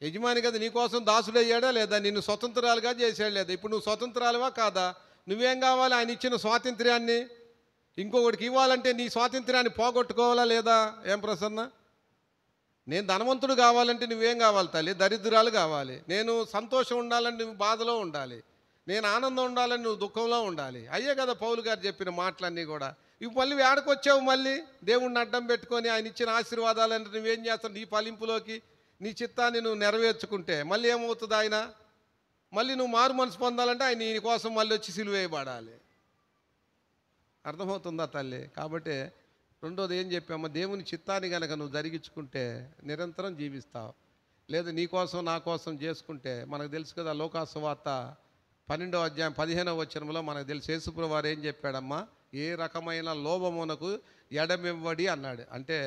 యజమాని కదా. నీకోసం దాసుడు అయ్యాడా లేదా? నిన్ను స్వతంత్రాలుగా చేశాడు లేదా? ఇప్పుడు నువ్వు స్వతంత్రాలువా కాదా? నువ్వేం కావాలి? ఆయన ఇచ్చిన స్వాతంత్ర్యాన్ని ఇంకొకటికి ఇవ్వాలంటే నీ స్వాతంత్ర్యాన్ని పోగొట్టుకోవాలా లేదా? ఏం ప్రసన్న? నేను ధనవంతుడు కావాలంటే నువ్వేం కావాలి తల్లి? దరిద్రాలు కావాలి. నేను సంతోషం ఉండాలని నువ్వు బాధలో ఉండాలి. నేను ఆనందం ఉండాలని నువ్వు దుఃఖంలో ఉండాలి. అయ్యే కదా పౌలు గారు చెప్పిన మాటలన్నీ కూడా. ఇవి మళ్ళీ వేడకొచ్చావు, మళ్ళీ దేవుణ్ణి అడ్డం పెట్టుకొని ఆయన ఇచ్చిన ఆశీర్వాదాలంటే నువ్వేం చేస్తావు? నీ ఫలింపులోకి నీ చిత్తాన్ని నువ్వు నెరవేర్చుకుంటే మళ్ళీ ఏమవుతుంది? ఆయన మళ్ళీ నువ్వు మారు మనసు పొందాలంటే ఆయన నీ కోసం మళ్ళీ వచ్చి సిలువేయబడాలి. అర్థమవుతుందా తల్లి? కాబట్టి రెండోది ఏం చెప్పామో, దేవుని చిత్తాన్ని కనుక నువ్వు జరిగించుకుంటే నిరంతరం జీవిస్తావు. లేదు నీ కోసం నా కోసం చేసుకుంటే, మనకు తెలుసు కదా లోకాసువార్త 12వ అధ్యాయం 15వ వచనంలో మనకు తెలుసు యేసుప్రభువు వారు ఏం చెప్పాడమ్మా? ఏ రకమైన లోభమునకు ఎడమివ్వడి అన్నాడు. అంటే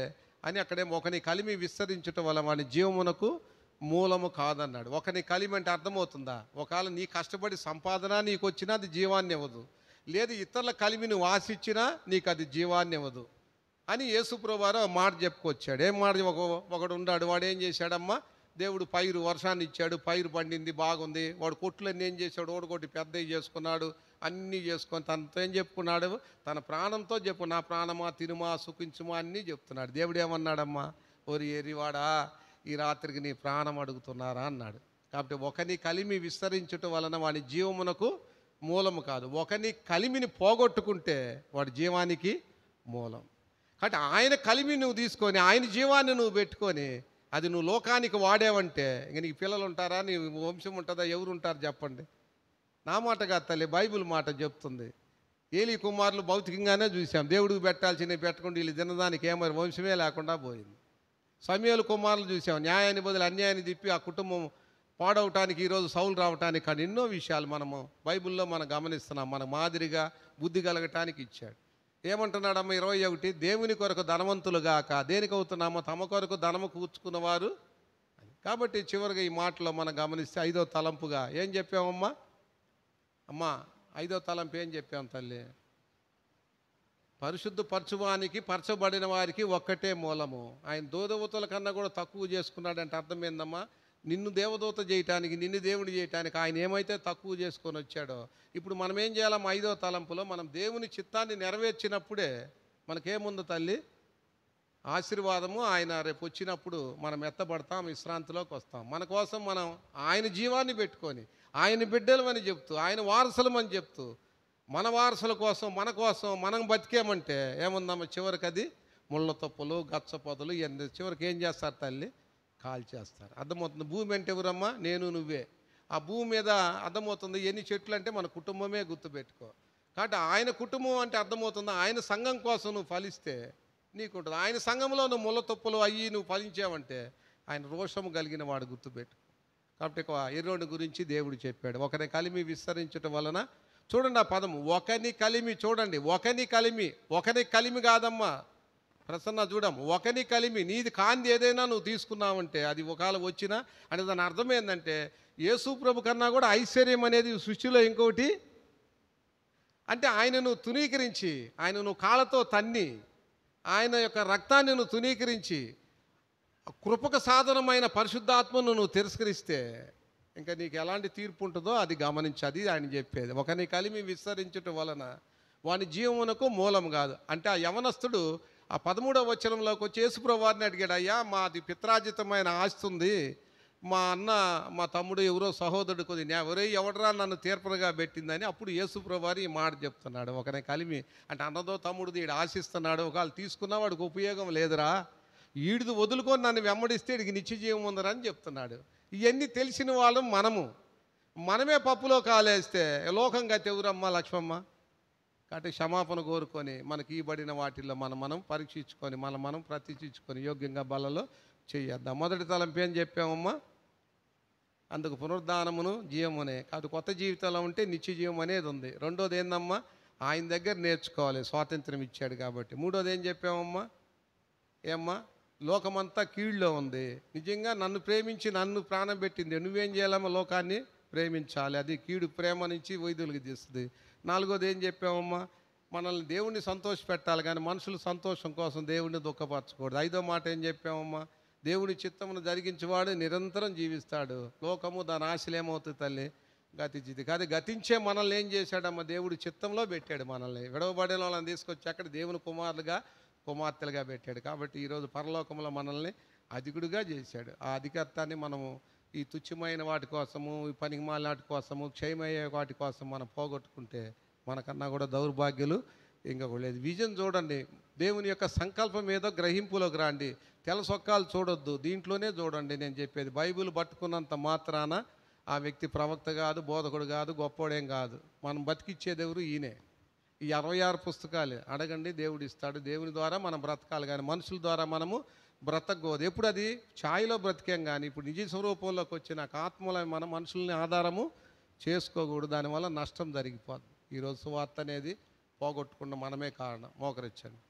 అని అక్కడేమో ఒకని కలిమి విస్తరించటం వల్ల వాని జీవమునకు మూలము కాదన్నాడు. ఒకని కలిమి అంటే అర్థమవుతుందా? ఒకవేళ నీ కష్టపడి సంపాదన నీకు వచ్చినా అది జీవాన్ని ఇవ్వదు. లేదు ఇతరుల కలిమి నువ్వు ఆశించినా నీకు అది జీవాన్ని ఇవ్వదు అని యేసుప్రభువు వారు మాట చెప్పుకొచ్చాడు. ఏం మాట? ఒకడు ఉన్నాడు, వాడు ఏం చేశాడమ్మా? దేవుడు పైరు వర్షాన్ని ఇచ్చాడు, పైరు పండింది, బాగుంది. వాడు కొట్లన్నీ ఏం చేశాడు? ఓడగొట్టి పెద్దవి చేసుకున్నాడు, అన్నీ చేసుకొని తనతో ఏం చెప్పుకున్నాడు? తన ప్రాణంతో చెప్పు, నా ప్రాణమా తినుమా సుఖించుమా అన్నీ చెప్తున్నాడు. దేవుడు ఏమన్నాడమ్మా? ఓరి ఎరివాడా, ఈ రాత్రికి నీ ప్రాణం అడుగుతున్నారా అన్నాడు. కాబట్టి ఒకని కలిమి విస్తరించటం వలన వాడి జీవమునకు మూలము కాదు, ఒకని కలిమిని పోగొట్టుకుంటే వాడి జీవానికి మూలం. కాబట్టి ఆయన కలిమి నువ్వు తీసుకొని ఆయన జీవాన్ని నువ్వు పెట్టుకొని అది నువ్వు లోకానికి వాడేవంటే ఇంక నీకు పిల్లలు ఉంటారా? నీ వంశం ఉంటుందా? ఎవరు ఉంటారు చెప్పండి? నా మాట కాదు తల్లి, బైబిల్ మాట చెప్తుంది. ఏలీ కుమారులు భౌతికంగానే చూసాం, దేవుడికి పెట్టాల్సినవి పెట్టకుండా వీళ్ళు తినడానికి ఏమో వంశమే లేకుండా పోయింది. సమూయేలు కుమారులు చూసాం, న్యాయాన్ని బదులు అన్యాయాన్ని తిప్పి ఆ కుటుంబం పాడవటానికి ఈరోజు సౌలు రావటానికి. కానీ ఎన్నో విషయాలు మనము బైబిల్లో మనం గమనిస్తున్నాం. మన మాదిరిగా బుద్ధి కలగటానికి ఇచ్చాడు. ఏమంటున్నాడమ్మ 21, దేవుని కొరకు ధనవంతులు గాక దేనికి అవుతున్నామో తమ కొరకు ధనము కూర్చుకున్నవారు. కాబట్టి చివరిగా ఈ మాటలో మనం గమనిస్తే 5వ తలంపుగా ఏం చెప్పామమ్మా? అమ్మా 5వ తలంపు ఏం చెప్పాం తల్లి? పరిశుద్ధ పరచువానికి పరచబడిన వారికి ఒక్కటే మూలము. ఆయన దేవదూతల కన్నా కూడా తక్కువ చేసుకున్నాడంటే అర్థం ఏందమ్మా? నిన్ను దేవదూత చేయటానికి, నిన్ను దేవుని చేయటానికి ఆయన ఏమైతే తక్కువ చేసుకొని వచ్చాడో, ఇప్పుడు మనం ఏం చేయాలమ్మా? 5వ తలంపులో మనం దేవుని చిత్తాన్ని నెరవేర్చినప్పుడే మనకేముంది తల్లి? ఆశీర్వాదము. ఆయన రేపు వచ్చినప్పుడు మనం ఎత్తబడతాం, విశ్రాంతిలోకి వస్తాం. మన కోసం మనం ఆయన జీవాన్ని పెట్టుకొని, ఆయన బిడ్డలమని చెప్తూ, ఆయన వారసులమని చెప్తూ, మన వారసుల కోసం మనం బతికేమంటే ఏముందమ్మా? చివరికి అది ముళ్ళ తొప్పులు, గచ్చ పొదలు ఇవన్నీ చివరికి ఏం చేస్తారు తల్లి? కాల్చేస్తారు. అర్థమవుతుంది? భూమి అంటే ఎవరమ్మా? నేను నువ్వే. ఆ భూమి మీద అర్థమవుతుంది ఎన్ని చెట్లు అంటే మన కుటుంబమే గుర్తుపెట్టుకో. కాబట్టి ఆయన కుటుంబం అంటే అర్థమవుతుంది, ఆయన సంఘం కోసం నువ్వు ఫలిస్తే నీకుంటుంది. ఆయన సంఘంలో నువ్వు ముళ్ళ తొప్పులు అయ్యి నువ్వు ఫలించావంటే ఆయన రోషము కలిగిన వాడు, గుర్తుపెట్టు. కాబట్టి ఎర్రోని గురించి దేవుడు చెప్పాడు, ఒకని కలిమి విస్తరించటం వలన. చూడండి ఆ పదము, ఒకని కలిమి. చూడండి, ఒకని కలిమి కాదమ్మా ప్రసన్న, చూడము, ఒకని కలిమి. నీది కాంది ఏదైనా నువ్వు తీసుకున్నావంటే అది ఒకవేళ వచ్చినా అంటే దాని అర్థం ఏంటంటే యేసు ప్రభు కన్నా కూడా ఐశ్వర్యం అనేది సృష్టిలో ఇంకొకటి. అంటే ఆయన నువ్వు తునీకరించి, ఆయన నువ్వు కాళ్ళతో తన్ని, ఆయన యొక్క రక్తాన్ని నువ్వు తునీకరించి, కృపకు సాధనమైన పరిశుద్ధాత్మను నువ్వు తిరస్కరిస్తే ఇంకా నీకు ఎలాంటి తీర్పు ఉంటుందో అది గమనించి. అది ఆయన చెప్పేది, ఒకని కలిమి విస్తరించటం వలన వాని జీవమునకు మూలం కాదు. అంటే ఆ యవనస్తుడు ఆ 13వ వచనంలోకి వచ్చి యేసుప్రభు వారిని అడిగాడు, అయ్యా మాది పిత్రార్జితమైన ఆస్తి ఉంది, మా అన్న మా తమ్ముడు ఎవరో సహోదరుడు కొద్ది ఎవడరా నన్ను తీర్పనగా పెట్టిందని. అప్పుడు యేసుప్రభు వారు ఈ మాట చెప్తున్నాడు, ఒకనే కలిమి అంటే అన్నదో తమ్ముడిది ఈడు ఆశిస్తున్నాడు, ఒకవేళ తీసుకున్నా వాడికి ఉపయోగం లేదురా, ఈడిది వదులుకొని నన్ను వెంబడిస్తే ఈడికి నిత్య జీవం ఉందరా అని చెప్తున్నాడు. ఇవన్నీ తెలిసిన వాళ్ళం మనమే పప్పులో కాలేస్తే లోకం గతి ఎవరమ్మా? లక్ష్మమ్మ. కాబట్టి క్షమాపణ కోరుకొని మనకి ఇవ్వబడిన వాటిల్లో మనం పరీక్షించుకొని మనం ప్రతిష్ఠించుకొని యోగ్యంగా బలలో చేద్దాం. మొదటి తలంపు ఏం చెప్పామమ్మా? అందుకు పునరుద్ధానమును జీవమునే కాదు, కొత్త జీవితంలో ఉంటే నిత్య జీవం అనేది ఉంది. రెండోది ఏందమ్మా? ఆయన దగ్గర నేర్చుకోవాలి, స్వాతంత్రం ఇచ్చాడు కాబట్టి. మూడోది ఏం చెప్పామమ్మా? ఏమ్మా? లోకమంతా కీళ్ళలో ఉంది, నిజంగా నన్ను ప్రేమించి నన్ను ప్రాణం పెట్టింది, నువ్వేం చేయాలమ్మా? లోకాన్ని ప్రేమించాలి, అది కీడు ప్రేమ నుంచి వైద్యులకి తీస్తుంది. నాలుగోది ఏం చెప్పామమ్మా? మనల్ని దేవుణ్ణి సంతోష పెట్టాలి కానీ మనుషుల సంతోషం కోసం దేవుణ్ణి దుఃఖపరచకూడదు. 5వ మాట ఏం చెప్పామమ్మా? దేవుని చిత్తమును జరిగించేవాడు నిరంతరం జీవిస్తాడు. లోకము దాని ఆశలు ఏమవుతుంది తల్లి? గతించింది కాదు. గతించే మనల్ని ఏం చేశాడమ్మా? దేవుడి చిత్తంలో పెట్టాడు. మనల్ని విడవబడిన వాళ్ళని తీసుకొచ్చి అక్కడ దేవుని కుమార్తెలుగా పెట్టాడు. కాబట్టి ఈరోజు పరలోకంలో మనల్ని అధికుడిగా చేశాడు. ఆ అధికత్వాన్ని మనము ఈ తుచ్చమైన వాటి కోసము, ఈ పనికిమాలిన వాటి కోసము, క్షయమయ్యే వాటి కోసం మనం పోగొట్టుకుంటే మనకన్నా కూడా దౌర్భాగ్యులు ఇంకొకటి లేదు. విజన్ చూడండి, దేవుని యొక్క సంకల్పం ఏదో గ్రహింపులోకి రండి. తెల్ల సొక్కాలు చూడొద్దు, దీంట్లోనే చూడండి. నేను చెప్పేది బైబిల్ పట్టుకున్నంత మాత్రాన ఆ వ్యక్తి ప్రవక్త కాదు, బోధకుడు కాదు, గొప్పోడేం కాదు. మనం బతికిచ్చేది ఎవరు? ఈయనే. ఈ 66 పుస్తకాలు అడగండి, దేవుడు ఇస్తాడు. దేవుని ద్వారా మనం బ్రతకాలి కానీ మనుషుల ద్వారా మనము బ్రతకూడదు. ఎప్పుడు అది ఛాయలో బ్రతికేం కానీ ఇప్పుడు నిజ స్వరూపంలోకి వచ్చిన ఆత్మలో మనం మనుషుల్ని ఆధారము చేసుకోకూడదు. దానివల్ల నష్టం జరిగిపోద్ది. ఈరోజు సువార్త అనేది పోగొట్టుకున్న మనమే కారణం. మోకరించండి.